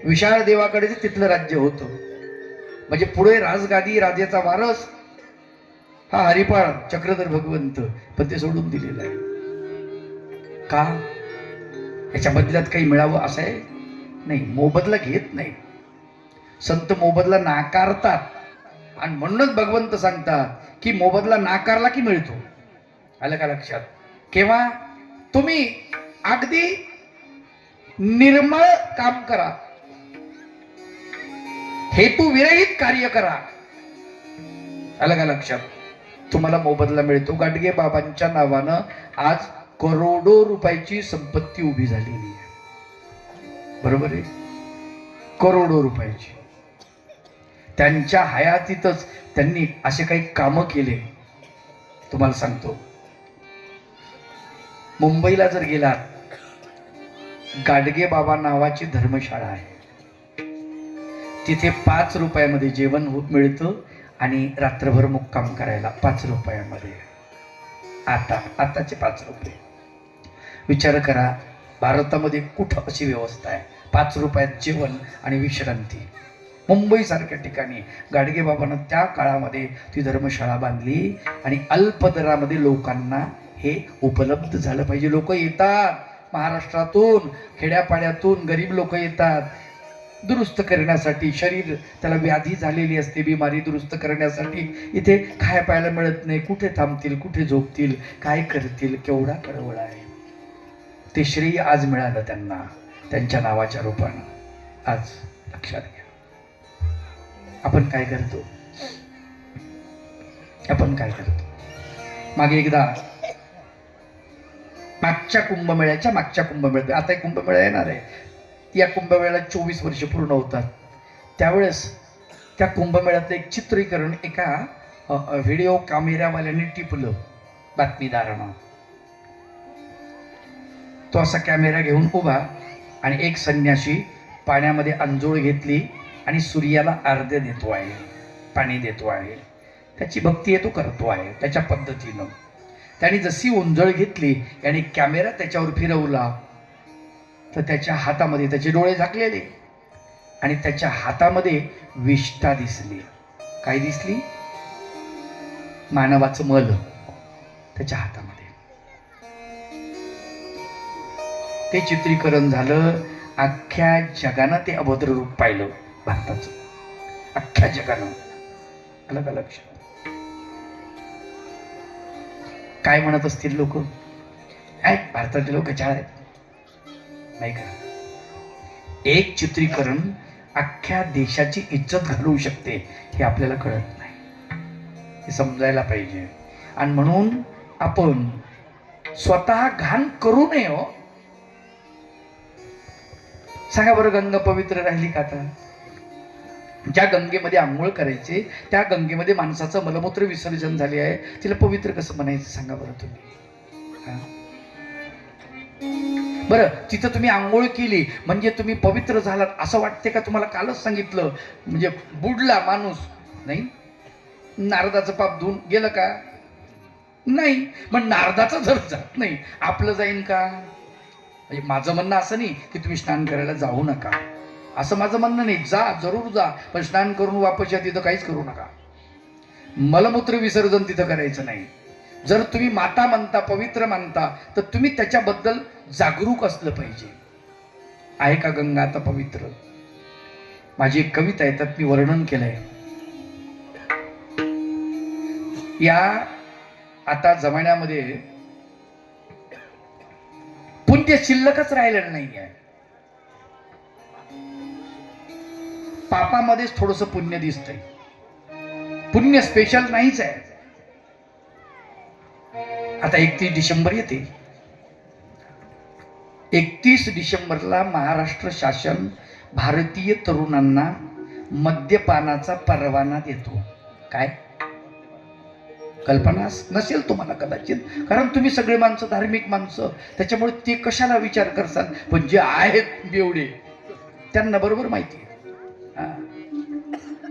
विशाळ देवाकडे तिथलं राज्य होतं. म्हणजे पुढे राजगादी राजाचा वारस हा हरिपाळ चक्रधर भगवंत. पण ते सोडून दिलेलं आहे. का? याच्या बदल्यात काही मिळावं असं आहे? नाही. मोबदला घेत नाही. संत मोबदला नाकारतात. आणि म्हणूनच भगवंत सांगतात की मोबदला नाकारला की मिळतो. आलं का लक्षात? केव्हा? तुम्ही अगदी निर्मळ काम करा. हेतू विरहित कार्य करा. आलं का लक्षात? तुम्हाला मोबदला मिळतो. गाडगे बाबांच्या नावानं आज करोडो रुपयाची संपत्ती उभी झालेली आहे. बरोबर आहे? करोडो रुपयाची. त्यांच्या हयातीतच त्यांनी असे काही कामं केले. तुम्हाला सांगतो. मुंबईला जर गेलात, गाडगे बाबा नावाची धर्मशाळा आहे. तिथे 5 रुपयामध्ये जेवण मिळतं आणि रात्रभर मुक्काम करायला 5 रुपयामध्ये. आताचे 5 रुपये. विचार करा, भारतामध्ये कुठं अशी व्यवस्था आहे? 5 रुपयात जेवण आणि विश्रांती. मुंबई सारख्या ठिकाणी गाडगे बाबांना त्या काळामध्ये ती धर्मशाळा बांधली आणि अल्प दरामध्ये लोकांना हे उपलब्ध झालं पाहिजे. लोक येतात महाराष्ट्रातून, खेड्यापाड्यातून गरीब लोक येतात दुरुस्त करण्यासाठी. शरीर त्याला व्याधी झालेली असते, बिमारी दुरुस्त करण्यासाठी. इथे खाया प्यायला मिळत नाही. कुठे थांबतील, कुठे झोपतील, काय करतील? केवढा कळवळा आहे. ते श्रेय आज मिळालं त्यांना त्यांच्या नावाच्या रूपानं. आज लक्षात घ्या. आपण काय करतो? आपण काय करतो? मागे एकदा मागच्या कुंभमेळ्यात, आता एक कुंभमेळा येणार आहे, या कुंभमेळ्याला 24 वर्ष पूर्ण होतात. त्यावेळेस त्या कुंभमेळ्यातलं एक चित्रीकरण एका व्हिडिओ कॅमेरावाल्याने टिपलं बातमीदारानं. तो असा कॅमेरा घेऊन उभा आणि एक संन्यासी पाण्यामध्ये अंजोळ घेतली आणि सूर्याला अर्ध्य देतो आहे, पाणी देतो आहे. त्याची भक्ती आहे, तो करतो आहे त्याच्या पद्धतीनं. त्याने जशी ओंजळ घेतली आणि कॅमेरा त्याच्यावर फिरवला तर त्याच्या हातामध्ये, त्याचे डोळे झाकलेले आणि त्याच्या हातामध्ये विष्ठा दिसली. काय दिसली? मानवाचं मल त्याच्या हातामध्ये. ते चित्रीकरण झालं. अख्ख्या जगानं ते अभद्र रूप पाहिलं भारताचं, अख्ख्या जगानं. अलग अलग काय म्हणत असतील लोक? भारताचे लोक छान आहेत नाही का? एक चित्रीकरण अख्ख्या देशाची इज्जत घालवू शकते हे आपल्याला कळत नाही. हे समजायला पाहिजे. आणि म्हणून आपण स्वतः घाण करू नये. हो, सांगा बरं, गंगा पवित्र राहिली का? आता ज्या गंगेमध्ये आंघोळ करायचे त्या गंगेमध्ये माणसाचं मलमूत्र विसर्जन झाले आहे, तिला पवित्र कसं म्हणायचं सांगा बरं तुम्ही? बरं, तिथं तुम्ही आंघोळ केली म्हणजे तुम्ही पवित्र झालात असं वाटते का? तुम्हाला कालच सांगितलं म्हणजे बुडला माणूस नाही, नारदाचं पाप धुवून गेलं का? नाही. मग नारदाचं जर जात नाही आपलं जाईन का? म्हणजे माझं म्हणणं असं नाही की तुम्ही स्नान करायला जाऊ नका, असं माझं म्हणणं नाही. जा, जरूर जा, पण स्नान करून वापस या तिथं काहीच करू नका. मलमूत्र विसर्जन तिथं करायचं नाही. जर तुम्ही माता मानता, पवित्र मानता, तर तुम्ही त्याच्याबद्दल जागरूक असलं पाहिजे. आहे का गंगा आता पवित्र? माझी एक कविता आहे, त्यात मी वर्णन केलंय. या आता जमान्यामध्ये पुण्य शिल्लकच राहिलेलं नाही आहे. पापामध्येच थोडंसं पुण्य दिसतंय. पुण्य स्पेशल नाहीच आहे. आता 31 डिसेंबर येते. 31 डिसेंबरला महाराष्ट्र शासन भारतीय तरुणांना मद्यपानाचा परवाना देतो. काय कल्पना नसेल तुम्हाला कदाचित, कारण तुम्ही सगळे माणसं धार्मिक माणसं, त्याच्यामुळे ते कशाला विचार करतात. पण जे आहेत बेवडे त्यांना बरोबर माहिती आहे.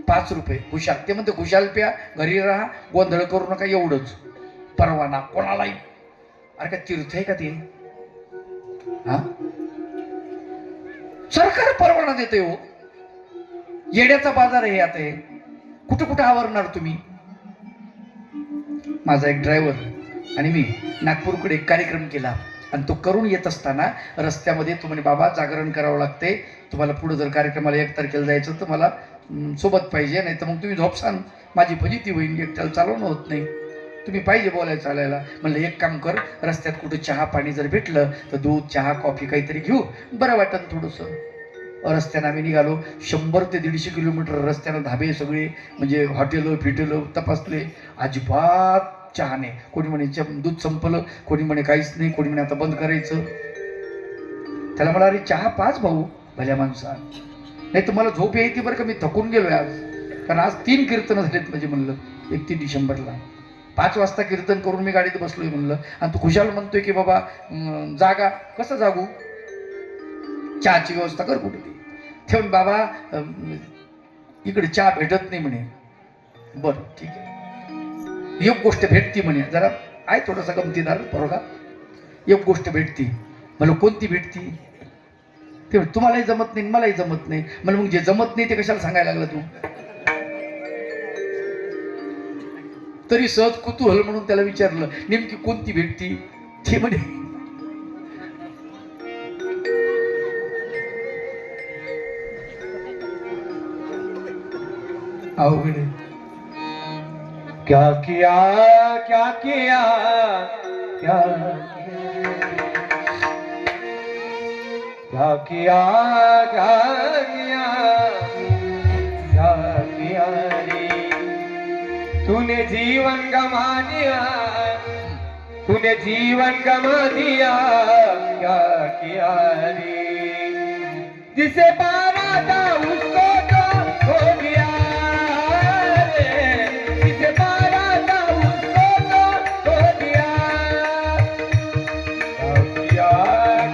5 रुपये खुशाल, ते म्हणते खुशाल प्या, घरी राहा, गोंधळ करू नका, एवढंच. परवाना कोणालाही. अरे काय तीर्थ आहे का ते? सरकार परवाना देते. हो, येड्याचा बाजार आहे आता हे. कुठं कुठं आवरणार तुम्ही? माझा एक ड्रायव्हर आणि मी नागपूरकडे एक कार्यक्रम केला आणि तो करून येत असताना रस्त्यामध्ये तो म्हणे, बाबा जागरण करावं लागते, तुम्हाला पुढे जर कार्यक्रमाला 1 तारखेला जायचं तर मला सोबत पाहिजे, नाही तर मग तुम्ही झोपसान, माझी फजिती होईल, एकट्याला चालवणं होत नाही, तुम्ही पाहिजे बोलायला चालायला. म्हणलं एक काम कर, रस्त्यात कुठे चहा पाणी जर भेटलं तर दूध चहा कॉफी काहीतरी घेऊ, बरं वाटतं थोडंसं. रस्त्यानं आम्ही निघालो. 100 ते 150 किलोमीटर रस्त्यानं धाबे सगळे म्हणजे हॉटेलं फिटेलं तपासले, अजिबात चहा नाही. कोणी म्हणे दूध संपलं, कोणी म्हणे काहीच नाही, कोणी म्हणे आता बंद करायचं. त्याला मला, अरे चहा 5 भाऊ भल्या माणसा, नाही तर मला झोप यायची बरं का, मी थकून गेलोय आज, कारण आज 3 कीर्तनं झालेत म्हणजे. म्हणलं 31 डिसेंबरला 5 वाजता कीर्तन करून मी गाडीत बसलोय म्हणलं, आणि तू खुशाल म्हणतोय की बाबा जागा, कसं जागू, चहाची व्यवस्था कर कुठे. ठेवून बाबा इकडे चहा भेटत नाही म्हणे. बरं ठीक आहे, एक गोष्ट भेटती म्हणे, जरा आहे थोडासा गमतीदार बरोबर, एक गोष्ट भेटती. म्हणलं कोणती भेटती? ते तुम्हालाही जमत नाही मलाही जमत नाही. म्हणलं मग जे जमत नाही ते कशाला सांगायला लागलं तू? तरी सहज कुतूहल म्हणून त्याला विचारलं, नेमकी कोणती भेटती? ते म्हणे अवघड आहे. क्या किया क्या किया क्या क्या किया क्या किया क्या किया रे तूने जीवन गमा दिया तूने जीवन गमा दिया क्या किया रे जिसे पाना था उसको तो खो दिया रे जिसे पाना था उसको तो खो दिया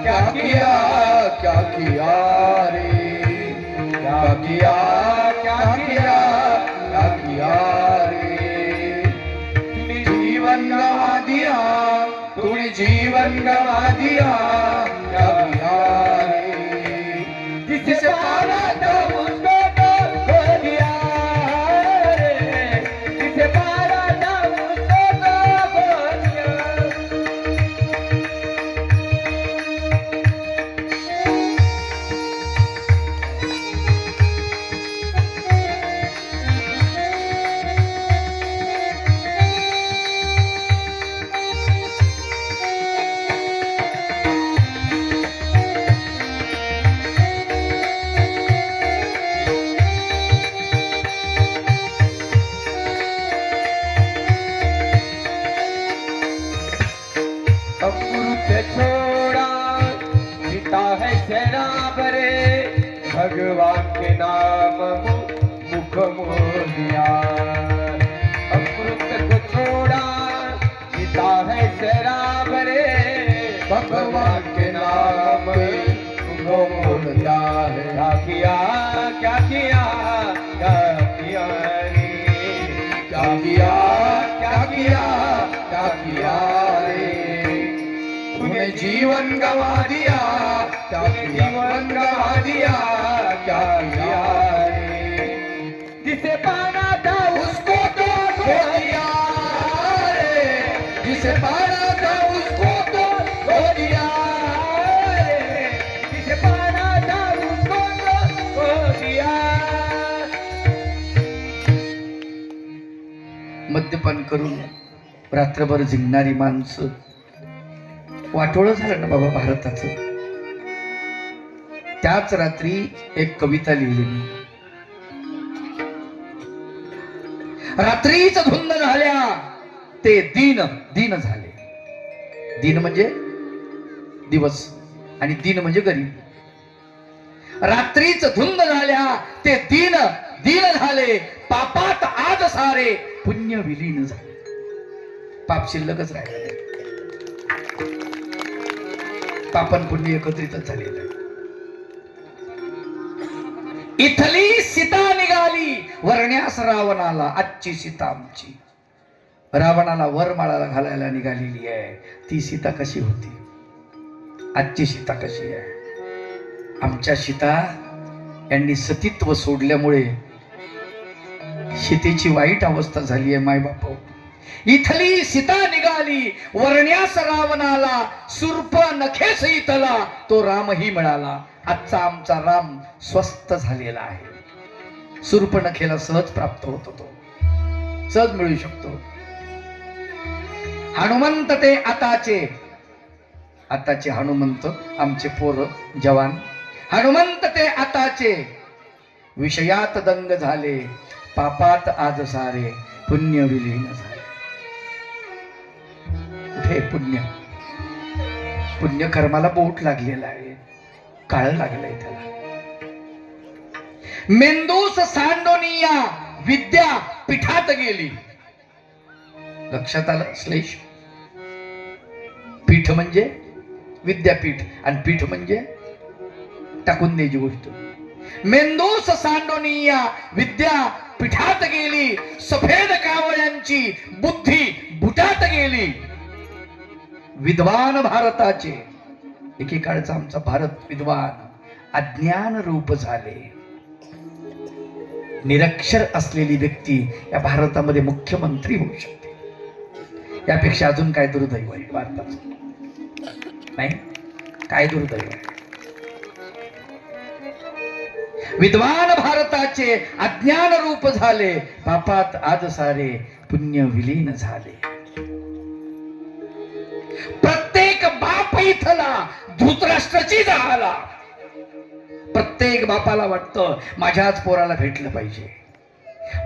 क्या किया क्या किया रे क्या किया क्या किया क्या किया रे तूने जीवन गवा दिया तूने जीवन गवा दिया क्या किया रे जिसे पाना था उसको तो खो दिया रे जिसे पाना था उसको तो खो दिया अमृत छोड़ा पिता है शराब रे भगवान के नाम मुख मोलिया अमृत को छोड़ा पिता है शराब रे भगवान के नाम मुख मोलिया है क्या किया क्या किया क्या किया रे क्या किया क्या किया क्या किया रे तूने जीवन गवा दिया क्या जीवन गवा दिया क्या किया रे जिसे पाना था उसको तो खो दिया रे जिसे पाना था उसको तो खो दिया रे जिसे पाना था उसको तो खो दिया मद्यपान करून रात्रभर झिंगणारी माणसं वाटोळं झालं ना बाबा भारताचं. त्याच रात्री एक कविता लिहिली मी. रात्रीच धुंद झाल्या ते दिन दिन झाले. दिन म्हणजे दिवस आणि दिन म्हणजे गरीब. रात्रीच धुंद झाल्या ते दिन दिन झाले. पापात आज सारे पुण्य विलीन झाले. पाप शिल्लकच राहिलं नाही. पापन पुण्य एकत्रितच झालेलं आहे. इथली सीता निघाली वरण्यास रावणाला. आजची सीता आमची. रावणाला वरमाळाला घालायला निघालेली आहे. ती सीता कशी होती? आजची सीता कशी आहे? आमच्या सीता यांनी सतीत्व सोडल्यामुळे सीतेची वाईट अवस्था झाली आहे. माय बाप, इथली सीता निघाली वरण्यास रावणाला. सुर्प नखेस इथला तो रामही मिळाला. आजचा आमचा राम स्वस्त झालेला आहे. सुर्पनखेला सहज प्राप्त होतो. तो सहज मिळू शकतो. हनुमंत ते आताचे हनुमंत आमचे पोर जवान. हनुमंत ते आताचे विषयात दंग झाले. पापात आज सारे पुण्य विलीन झाले. कुठे पुण्य? पुण्य कर्माला बोट लागलेला आहे. काळ लागलंय त्याला. मेंदूस सांडोनिया विद्या पीठात गेली. लक्षात आलं? श्लेष. पीठ म्हणजे विद्यापीठ आणि पीठ म्हणजे टाकून द्यायची गोष्ट. मेंदूस सांडोनिया विद्या पीठात गेली. सफेद कावळ्यांची बुद्धी बुटात गेली. विद्वान भारताचे एकेकाळचा आमचा भारत विद्वान अज्ञान रूप झाले. निरक्षर असलेली व्यक्ती या भारतामध्ये मुख्यमंत्री होऊ शकते. यापेक्षा अजून काय दुर्दैव आहे भारताचं? नाही, काय दुर्दैव आहे? विद्वान भारताचे अज्ञान रूप झाले. पापात आज सारे पुण्य विलीन झाले. प्रत्येक बाप इथला धृतराष्ट्राची झाला. प्रत्येक बापाला वाटतं माझ्याच पोराला भेटलं पाहिजे.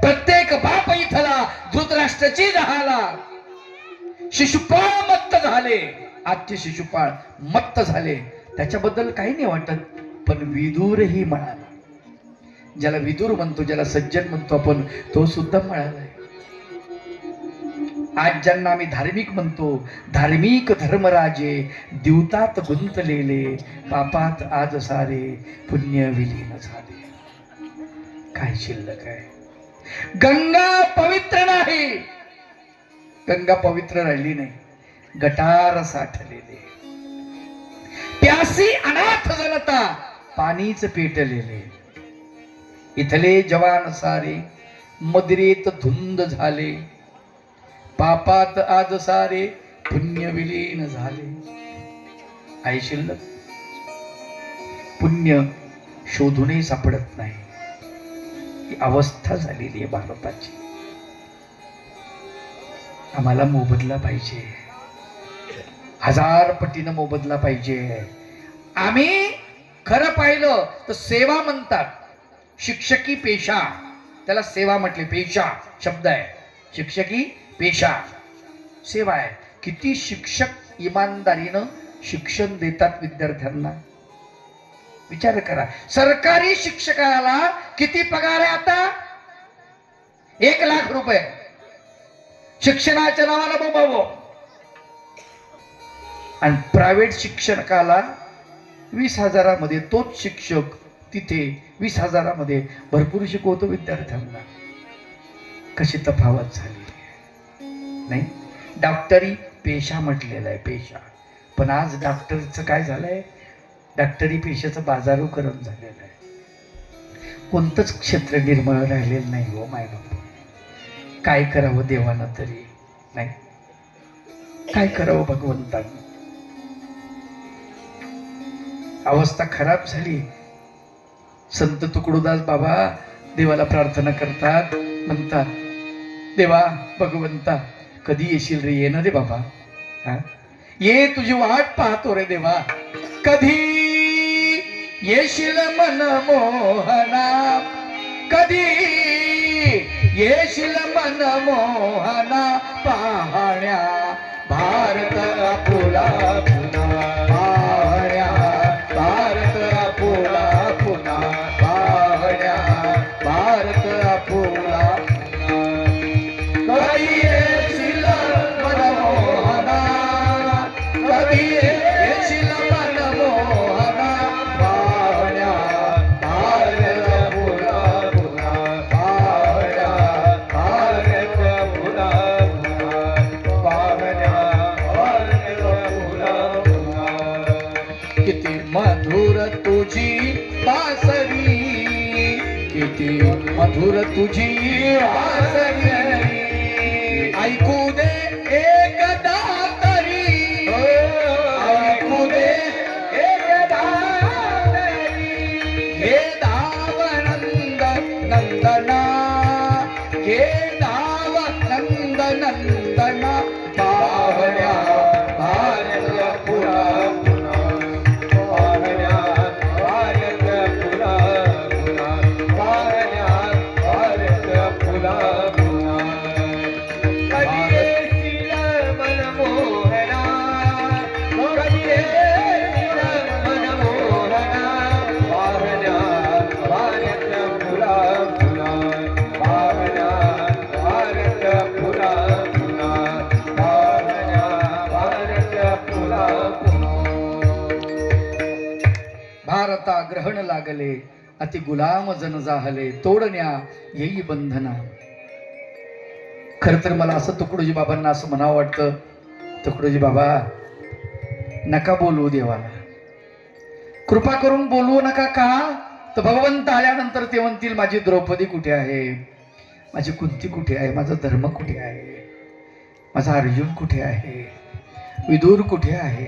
प्रत्येक बाप इथला धृतराष्ट्राची जहाला शिशुपाळ मत्त झाले. आजचे शिशुपाळ मत्त झाले. त्याच्याबद्दल काही नाही वाटत, पण विदूरही म्हणाला. ज्याला विदूर म्हणतो, ज्याला सज्जन म्हणतो आपण, तो सुद्धा म्हणाला. आज ज्यांना आम्ही धार्मिक म्हणतो, धार्मिक धर्मराजे द्यूतात गुंतलेले, पापात आज सारे पुण्य विलीन झाले. काय शिल्लक आहे? गंगा पवित्र नाही, गंगा पवित्र राहिली नाही, गटार साठलेले. प्यासी अनाथ जनता, पाणीच पेटलेले. इथले जवान सारे मदिरेत धुंद झाले, पापात आज सारे पुण्य विलीन झाले. आहे शिल्लक? पुण्य शोधूनही सापडत नाही. ही अवस्था झालेली आहे भारताची. आम्हाला मोबदला पाहिजे, 1000 पटीनं मोबदला पाहिजे. आम्ही खरं पाहिलं तर सेवा म्हणतात, शिक्षकी पेशा, त्याला सेवा म्हटले. पेशा शब्द आहे, शिक्षकी पेशा सेवा आहे. किती शिक्षक इमानदारीनं शिक्षण देतात विद्यार्थ्यांना, विचार करा. सरकारी शिक्षकाला किती पगार आहे आता? 1 लाख रुपये शिक्षणाच्या नावाला बोंबाबो. आणि प्रायव्हेट शिक्षकाला 20,000 तोच शिक्षक तिथे 20,000 भरपूर शिकवतो विद्यार्थ्यांना. कशी तफावत झाली नाही? डॉक्टरी पेशा म्हटलेला आहे, पेशा. पण आज डॉक्टरचं काय झालंय? डॉक्टरी पेशाचं बाजारूकरण झालेलं आहे. कोणतंच क्षेत्र निर्मळ राहिलेलं नाही हो माय बाप. काय करावं देवानं तरी नाही, काय करावं भगवंतानं? अवस्था खराब झाली. संत तुकडोदास बाबा देवाला प्रार्थना करतात, म्हणतात, देवा भगवंता कधी येशील रे? ये ना रे बाबा, ये तुझी वाट पाहतो रे देवा. कधी येशील मनमोहना, कधी येशील मनमोहना, पाहण्या भारत आपुला पुन्हा, पाहण्या भारत आपुला पुन्हा, पाहण्या भारत आपुला. कधी येशील मनमोहना, कधी येशील मनमोहना, पाहण्या भारत आपुला पुन्हा, पाहण्या भारत आपुला पुन्हा, पाहण्या भारत आपुला पुन्हा. किती मधुर तुझी बासरी, किती मधुर तुझी बासरी, ऐकू दे एकदा तरी, ऐकू दे एकदा तरी. हे धाव नंद नंदना, हे धाव नंद नंदना, पाहण्या भारत पुरा पुन्हा, पाहण्या भारत पुरा पुन्हा, पाहण्या भारत पुरा पुन्हा. कधी येशील मनमोहना, कधी येशील मनमोहना, पाहण्या भारत पुरा पुन्हा, पाहण्या भारत पुरा पुन्हा, पाहण्या भारत पुरा पुन्हा. भारता ग्रहण लागले, अति गुलाम जन जाहले, तोडण्या येई बंधना. खर तर मला असं तुकडोजी बाबांना असं म्हणावं वाटतं, तुकडोजी बाबा नका बोलवू देवाला, कृपा करून बोलवू नका. का तर भगवंत आल्यानंतर ते म्हणतील माझी द्रौपदी कुठे आहे, माझी कुंती कुठे आहे, माझा धर्म कुठे आहे, माझा अर्जुन कुठे आहे, विदूर कुठे आहे.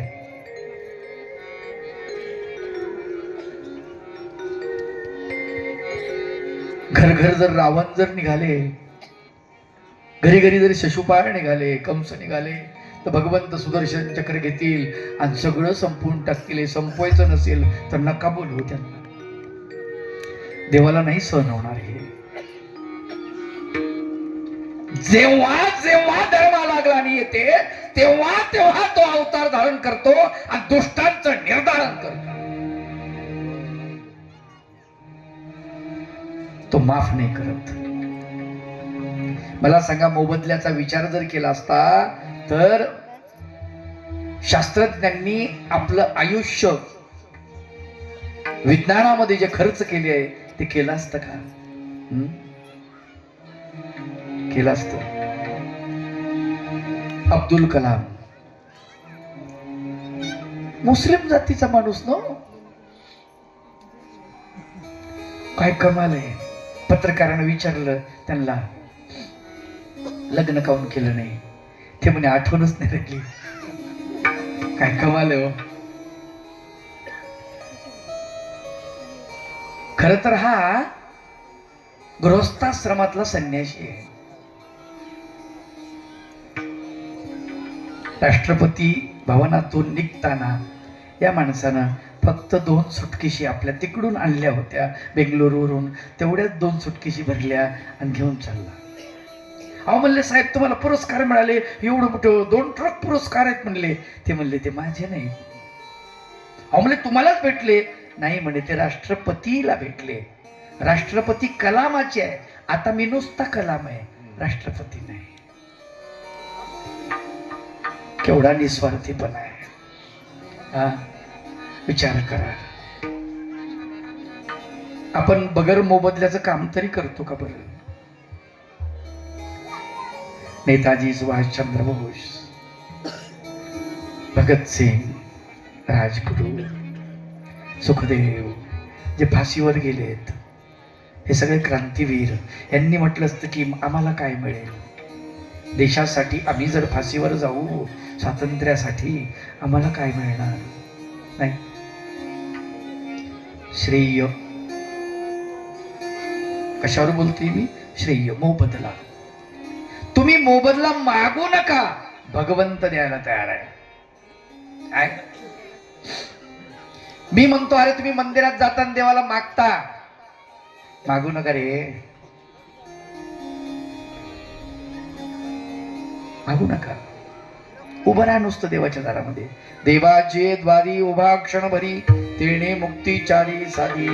घर घर जर रावण जर निघाले, घरी घरी जरी शिशुपाळ निघाले, कंस निघाले, तर भगवंत सुदर्शन चक्र घेतील आणि सगळं संपवून टाकतील. संपवायचं नसेल तर नका बोलवू त्यांना. देवाला नाही सहन होणार हे. जेव्हा जेव्हा धर्म लागला आणि येते तेव्हा तेव्हा तो अवतार धारण करतो आणि दुष्टांचं निर्धारण करतो. तो माफ नाही करत. मला सांगा, मोबदल्याचा विचार जर केला असता तर शास्त्रज्ञांनी आपलं आयुष्य विज्ञानामध्ये जे खर्च केले आहे ते केलं असतं का? केलं असतं. अब्दुल कलाम मुस्लिम जातीचा माणूस न, काय कमाल आहे. पत्रकारानं विचारलं त्यांना, लग्न काऊन केलं नाही? ते म्हणे आठवणच नाही राहिली. काय कमाल आहे हो. खर तर हा गृहस्थाश्रमातला संन्यासी आहे. राष्ट्रपती भवनातून निघताना या माणसानं फक्त 2 सुटकेशी आपल्या तिकडून आणल्या होत्या बेंगलोरवरून, तेवढ्याच 2 सुटकेशी भरल्या आणि घेऊन चालला. अहो म्हणले, साहेब तुम्हाला पुरस्कार मिळाले, एवढं मोठं 2 ट्रक पुरस्कार आहेत म्हणले. ते म्हणले ते माझे नाही. अहो म्हणले तुम्हालाच भेटले? नाही म्हणे, ते राष्ट्रपतीला भेटले. राष्ट्रपती कलामाचे आहे. आता मी नुसता कलाम आहे, राष्ट्रपती नाही. केवढा निस्वार्थीपणा आहे हा, विचार करा. आपण बगर मोबदल्याचं काम तरी करतो का बरं? नेताजी सुभाषचंद्र बोस, भगतसिंग, राजगुरू, सुखदेव जे फाशीवर गेलेत, हे सगळे क्रांतीवीर. यांनी म्हटलं असतं की आम्हाला काय मिळेल देशासाठी? आम्ही जर फाशीवर जाऊ स्वातंत्र्यासाठी, आम्हाला काय मिळणार? नाही. श्रेय कशावर बोलते मी? श्रेय, मोबदला. तुम्ही मोबदला मागू नका, भगवंत द्यायला तयार आहे. काय मी म्हणतो, अरे तुम्ही मंदिरात जाताना देवाला मागता, मागू नका रे, मागू नका. उभं राहा नुसतं देवाच्या दारामध्ये. देवाचे द्वारी उभा क्षण भरी, तेणे मुक्तीचारी साधी.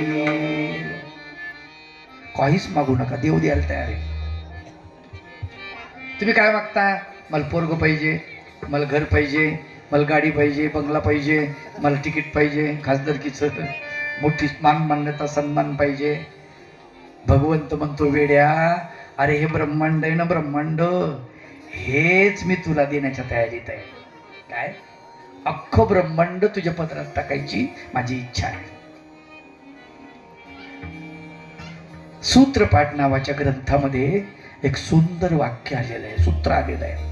काहीच मागू नका, देव द्यायला तयार आहे. तुम्ही काय मागता? मला पोरग पाहिजे, मला घर पाहिजे, मला गाडी पाहिजे, बंगला पाहिजे, मला तिकीट पाहिजे, खासदारकीचं मोठी मान मान्यता सन्मान पाहिजे. भगवंत म्हणतो, वेड्या, अरे हे ब्रह्मांड आहे ना, ब्रह्मांड हेच मी तुला देण्याच्या तयारीत आहे. काय? अख्खं ब्रह्मांड तुझ्या पदरात टाकायची माझी इच्छा आहे. सूत्रपाठ नावाच्या ग्रंथामध्ये एक सुंदर वाक्य आलेलं आहे, सूत्र आलेलं आहे.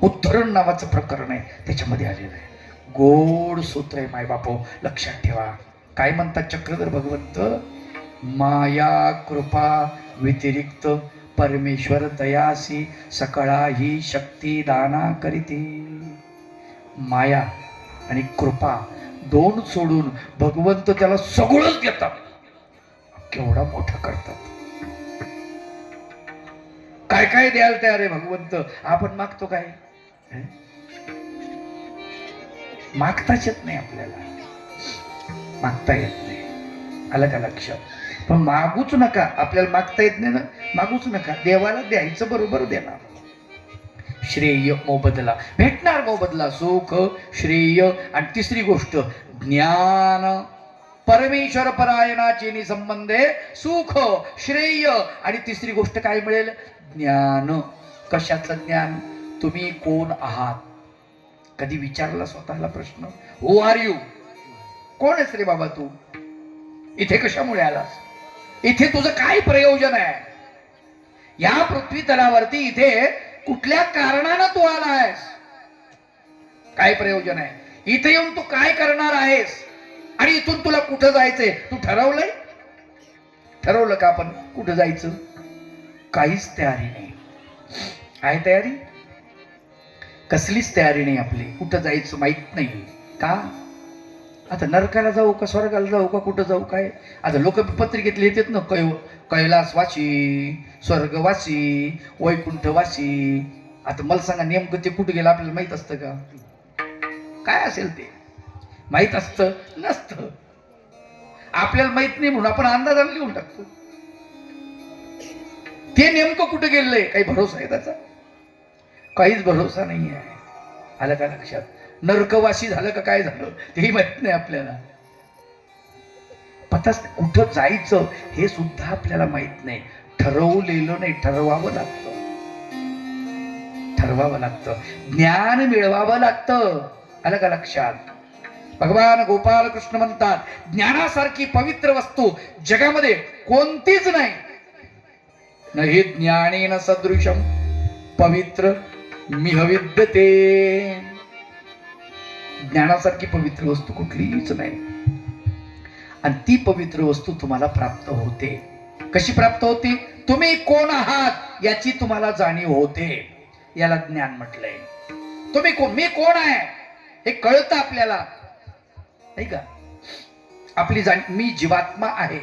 उद्धरण नावाचं प्रकरण आहे, त्याच्यामध्ये आलेलं आहे. गोड सूत्र आहे माय बापो, लक्षात ठेवा. काय म्हणतात चक्रधर भगवंत? माया कृपा व्यतिरिक्त परमेश्वर दयासी सकळा ही शक्ती दाना करीती. माया आणि कृपा 2 सोडून भगवंत त्याला सगळंच देतात. केवढा मोठा करतात. काय काय द्यायला तयार आहे भगवंत. आपण मागतो काय? मागताच येत नाही आपल्याला, मागता येत नाही. आलं का लक्षात? पण मागूच नका. आपल्याला मागता येत नाही ना, मागूच नका. देवाला द्यायचं, बरोबर देणार. श्रेय, मोबदला भेटणार. मोबदला, सुख, श्रेय. आणि तिसरी गोष्ट ज्ञान. परमेश्वर परायणाचे संबंधे सुख, श्रेय. आणि तिसरी गोष्ट काय मिळेल? ज्ञान. कशाचं ज्ञान? तुम्ही कोण आहात? कधी विचारला स्वतःला प्रश्न? हु आर यू? कोण आहेस रे बाबा तू? इथे कशामुळे आलास? इथे तुझं काय प्रयोजन आहे? या पृथ्वी तलावरती इथे कुठल्या कारणानं तू आला आहेस? काय प्रयोजन आहे? इथे येऊन तू काय करणार आहेस? आणि इथून तुला कुठं जायचंय? तू ठरवलंय? ठरवलं का आपण कुठं जायचं? काहीच तयारी नाही. काय तयारी? कसलीच तयारी नाही आपली. कुठं जायचं माहित नाही. का? आता नरकाला जाऊ का स्वर्गाला जाऊ का कुठं जाऊ काय? आता लोक पत्रिकेतले येतात ना, कैलासवासी, स्वर्गवासी, वैकुंठवासी. आता मला सांगा नेमकं ते कुठं गेलं आपल्याला माहित असतं का? काय असेल ते माहित असतं नसतं. आपल्याला माहित नाही म्हणून आपण अंदाजाने लिहून टाकतो. ते नेमकं कुठं गेलंय काही भरोसा आहे त्याचा? काहीच भरोसा नाही आहे. आलं का लक्षात? नरकवासी झालं का काय झालं तेही माहित नाही आपल्याला. पताच कुठं जायचं हे सुद्धा आपल्याला माहित नाही. ठरवलेलं नाही, ठरवावं लागतं. ठरवावं लागतं, ज्ञान मिळवावं लागतं. आलं का लक्षात? भगवान गोपाल कृष्ण म्हणतात, ज्ञानासारखी पवित्र वस्तू जगामध्ये कोणतीच नाही. न हि ज्ञानेन सदृशम पवित्र मिह विद्यते. ज्ञानासारखी पवित्र वस्तू कुठलीच नाही. आणि ती पवित्र वस्तू तुम्हाला प्राप्त होते. कशी प्राप्त होते? तुम्ही कोण आहात याची तुम्हाला जाणीव होते. याला ज्ञान म्हटलंय. तुम्ही कोण, मी कोण आहे हे कळतं आपल्याला, नाही का? आपली मी जीवात्मा आहे.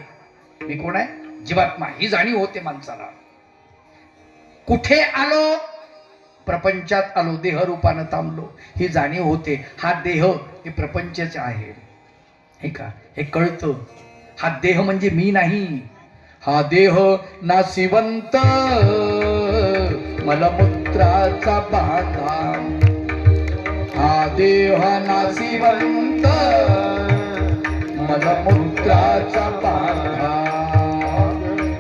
मी कोण आहे? जीवात्मा. ही जाणीव होते माणसाला. कुठे आलो? प्रपंचात आलो, देह रूपानं थांबलो, ही जाणीव होते. हा देह हे प्रपंचच आहे, हे का? हे कळतं. हा देह म्हणजे मी नाही. हा देह नासिवंत मलमूत्राचा बाधा. हा देह नासिवंत मलमूत्राचा बाधा.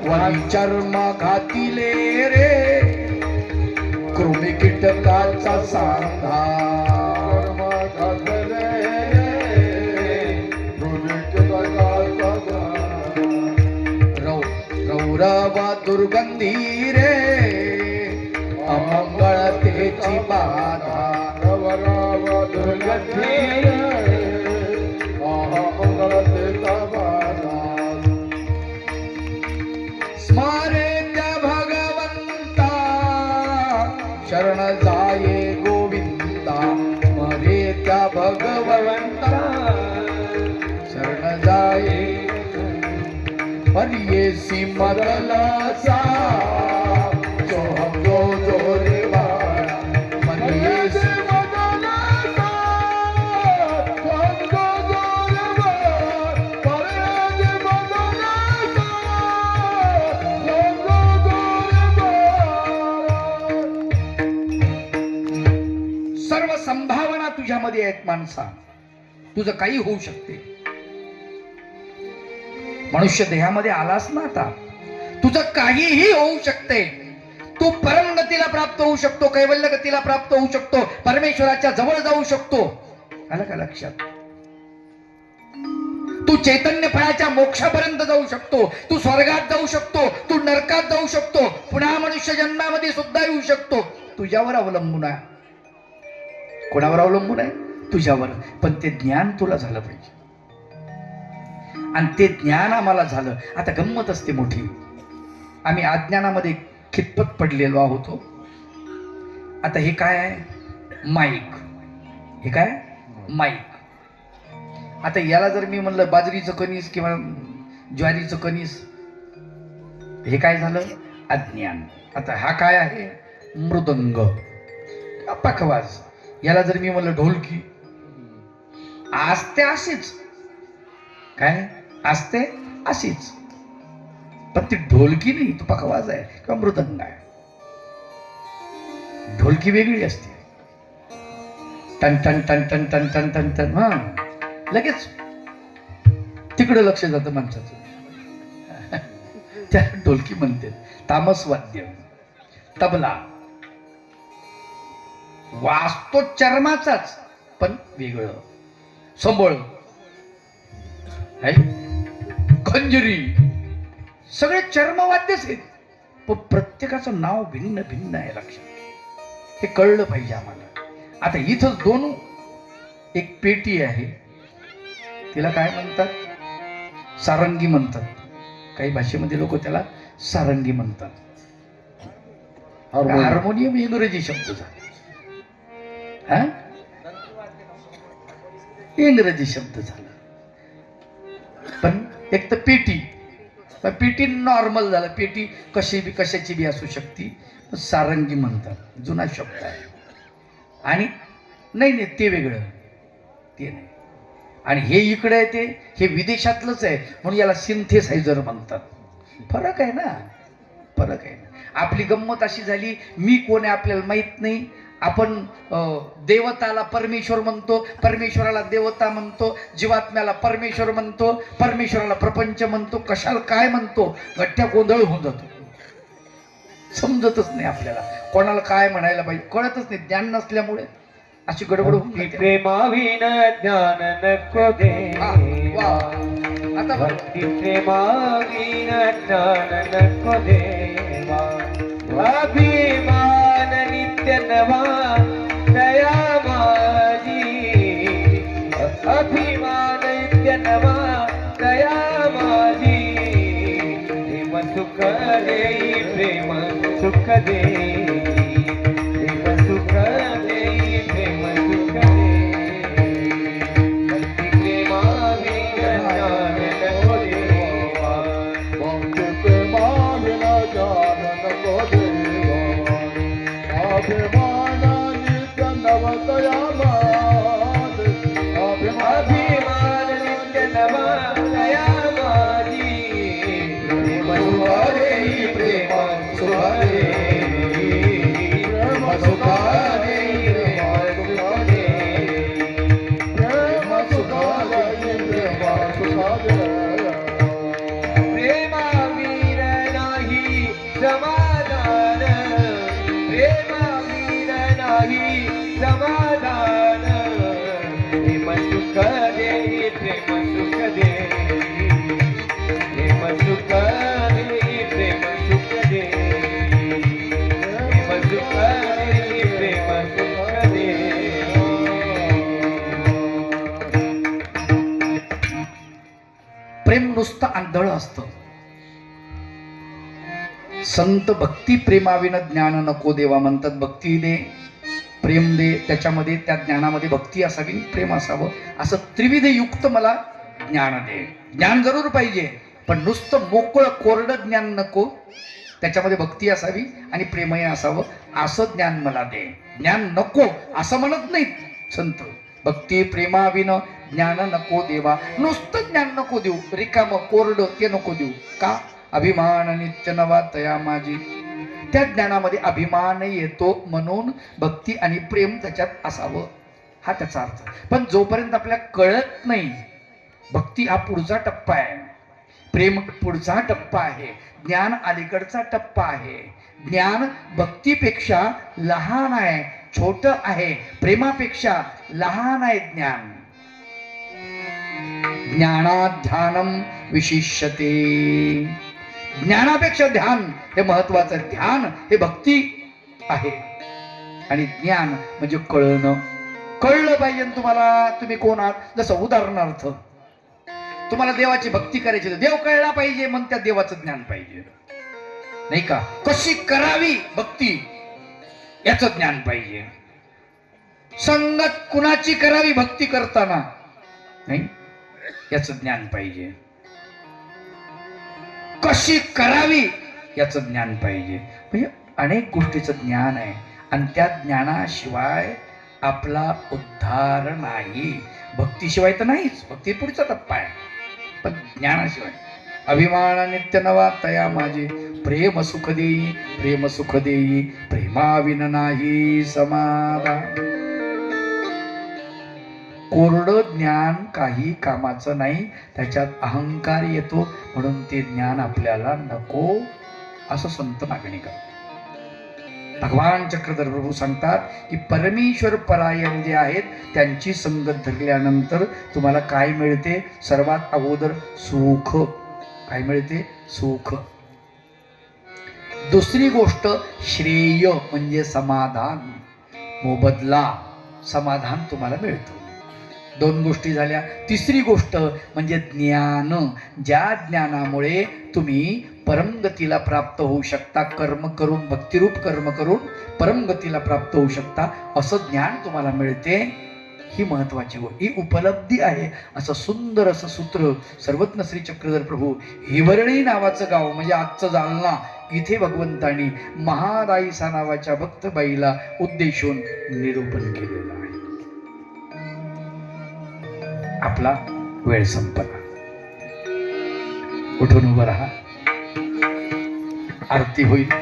वनी चर्म घातिले रे कृमी कीटकाचा सांधा. रौरव दुर्गंधी रे अमंगळतेची बाधा. दुर्गंधी अमंगळतेचा बाधा. स्मरे त्या भगवंता शरण जाये गोविंदा. स्मरे त्या भगवंता शरण जाये. पर्येसी मदलाचा सोहम जो जो रे बाळा. पर्येसी सर्व संभावना तुझ्यामध्ये आहेत माणसा. तुझं काही होऊ शकते. मनुष्य देहामध्ये आलास ना आता, तुझं काहीही होऊ शकते. तू परमगतीला प्राप्त होऊ शकतो, कैवल्य गतीला प्राप्त होऊ शकतो, परमेश्वराच्या जवळ जाऊ शकतो. आलं का लक्षात? तू चैतन्य फळाच्या मोक्षापर्यंत जाऊ शकतो. तू स्वर्गात जाऊ शकतो, तू नरकात जाऊ शकतो, पुन्हा मनुष्य जन्मामध्ये सुद्धा येऊ शकतो. तुझ्यावर अवलंबून आहे. कोणावर अवलंबून आहे? तुझ्यावर. पण ते ज्ञान तुला झालं पाहिजे. आणि ते ज्ञान आम्हाला झालं. आता गंमत असते मोठी. आम्ही अज्ञानामध्ये खितपत पडलेलो आहोत. आता हे काय आहे? माईक. हे काय? माईक. आता याला जर मी म्हणलं बाजरीचं कणीस किंवा ज्वारीचं कणीस, हे काय झालं? अज्ञान. आता हा काय आहे? मृदंग, पखवाज. याला जर मी म्हणलं ढोलकी, असते अशीच. काय असते? अशीच. पण ती ढोलकी नाही, तो पखवाज आहे किंवा मृदंग आहे. ढोलकी वेगळी असते. टन टन टन टन टन टन टन टन. हा, लगेच तिकडे लक्ष जातं माणसाचं. त्या ढोलकी म्हणते. तामस वाद्य, तबला, वाजतो चर्माचाच पण वेगळं. संबळ, खंजरी, सगळे चर्मवाद्यच आहेत. पण प्रत्येकाचं नाव भिन्न भिन्न आहे. लक्षात, हे कळलं पाहिजे आम्हाला. आता इथं दोन, एक पेटी आहे, तिला काय म्हणतात? सारंगी म्हणतात. काही भाषेमध्ये लोक त्याला सारंगी म्हणतात. हार्मोनियम इंग्रजी शब्द झाला. हा, इंग्रजी शब्द झाला. पण एक तर पेटी नॉर्मल झालं. पेटी कशाची बी असू शकते. सारंगी म्हणतात, जुना शब्द आहे. आणि नाही ते वेगळं, ते नाही. आणि हे इकडे आहे हे विदेशातलंच आहे, म्हणून याला सिंथेसायझर म्हणतात. फरक आहे ना, फरक आहे. आपली गंमत अशी झाली, मी कोण आहे आपल्याला माहित नाही. आपण देवताला परमेश्वर म्हणतो, परमेश्वराला देवता म्हणतो, जीवात्म्याला परमेश्वर म्हणतो, परमेश्वराला प्रपंच म्हणतो, कशाला काय म्हणतो, गठ्ठ्या गोंधळ होऊन जातो. समजतच नाही आपल्याला कोणाला काय म्हणायला पाहिजे, कळतच नाही, ज्ञान नसल्यामुळे अशी गडबड होऊन जाते. प्रेमाविन ज्ञान नको दे. वा. आता बघ. भक्ती प्रेमाविन ज्ञान नको देवा. अभिमान नित्य नवा दया माझी. अभिमान नित्य नवा दया माझी. प्रेम सुख देई, प्रेम सुख देई, प्रेम सुख देई, प्रेम सुख देई. भक्ती प्रेमाविन ज्ञान नको देवा. भक्ती प्रेमाविना ज्ञान नको देवा. अभिमानाने नवतया माझे. अभिमान नित्य नवा दया माझी. प्रेम सुख देई, प्रेम सुख देई, प्रेम सुख देई, प्रेम सुख देई. प्रेम सुख देई, प्रेम सुख देई. प्रेमावीर नाही समाधान. प्रेमावीर नाही समाधान. प्रेम सुख देई, प्रेम सुख देई, प्रेम सुख देई, प्रेम सुख देई, प्रेम सुख देई, प्रेम सुख देई. प्रेम नुसतं आंधळ असतं. संत भक्ती प्रेमाविन ज्ञान नको देवा म्हणतात. भक्ती दे, प्रेम दे, त्याच्यामध्ये त्या ज्ञानामध्ये भक्ती असावी, प्रेम असावं, असं त्रिविध युक्त मला ज्ञान दे. ज्ञान जरूर पाहिजे, पण नुसतं मोकळं कोरडं ज्ञान नको, त्याच्यामध्ये भक्ती असावी आणि प्रेमही असावं, असं ज्ञान मला दे. ज्ञान नको असं म्हणत नाहीत संत. भक्ती प्रेमाविन ज्ञान नको देवा. नुसतं ज्ञान नको देऊ, रिकाम कोरडं ते नको देऊ. का? अभिमान नित्य नवा तया माझी. त्या ज्ञानामध्ये अभिमान येतो, म्हणून भक्ती आणि प्रेम त्याच्यात असावं, हा त्याचा अर्थ. पण जोपर्यंत आपल्याला कळत नाही, भक्ती हा पुढचा टप्पा आहे, प्रेम पुढचा टप्पा आहे, ज्ञान अलीकडचा टप्पा आहे. ज्ञान भक्तीपेक्षा लहान आहे, छोट आहे, प्रेमापेक्षा लहान आहे ज्ञान. ज्ञानात ध्यानम विशिष्यते. ज्ञानापेक्षा ध्यान हे महत्वाचं. ध्यान हे भक्ती आहे आणि ज्ञान म्हणजे कळणं. कळलं पाहिजे तुम्हाला तुम्ही कोण आहात. जसं उदाहरणार्थ तुम्हाला देवाची भक्ती करायची, देव कळला पाहिजे, मग त्या देवाचं ज्ञान पाहिजे, नाही का? कशी करावी भक्ती याचं ज्ञान पाहिजे. संगत कुणाची करावी भक्ती करताना, नाही, याचं ज्ञान पाहिजे. कशी करावी याचं ज्ञान पाहिजे. म्हणजे अनेक गोष्टीचं ज्ञान आहे आणि त्या ज्ञानाशिवाय आपला उद्धार नाही. भक्तीशिवाय तर नाहीच, भक्ती पुढचा टप्पा आहे, पण ज्ञानाशिवाय. अभिमान नित्य नवा तया माझे. प्रेम सुख देई, प्रेम सुख देई, प्रेमाविन नाही समाधान. कोरडं ज्ञान काही कामाचं नाही, त्याच्यात अहंकार येतो, म्हणून ते ज्ञान आपल्याला नको, असं संत मागणी करतात. भगवान चक्रधर प्रभू सांगतात की परमेश्वर परायण जे आहेत त्यांची संगत धरल्यानंतर तुम्हाला काय मिळते? सर्वात अगोदर सुख. काय मिळते? सुख. दुसरी गोष्ट श्रेय म्हणजे समाधान, मोबदला, समाधान तुम्हाला मिळतं. दोन गोष्टी झाल्या. तिसरी गोष्ट म्हणजे ज्ञान. ज्या ज्ञानामुळे तुम्ही परमगतीला प्राप्त होऊ शकता, कर्म करून, भक्तिरूप कर्म करून परमगतीला प्राप्त होऊ शकता, असं ज्ञान तुम्हाला मिळते. ही महत्वाची ही उपलब्धी आहे. असं सुंदर असं सूत्र सर्वज्ञ श्री चक्रधर प्रभू हिवरणी नावाचं गाव म्हणजे आजचं जालना, इथे भगवंतांनी महादाईसा नावाच्या भक्तबाईला उद्देशून निरूपण केलेलं आहे. आपला वेळ संपला. उठून उभं राहा, आरती होईल.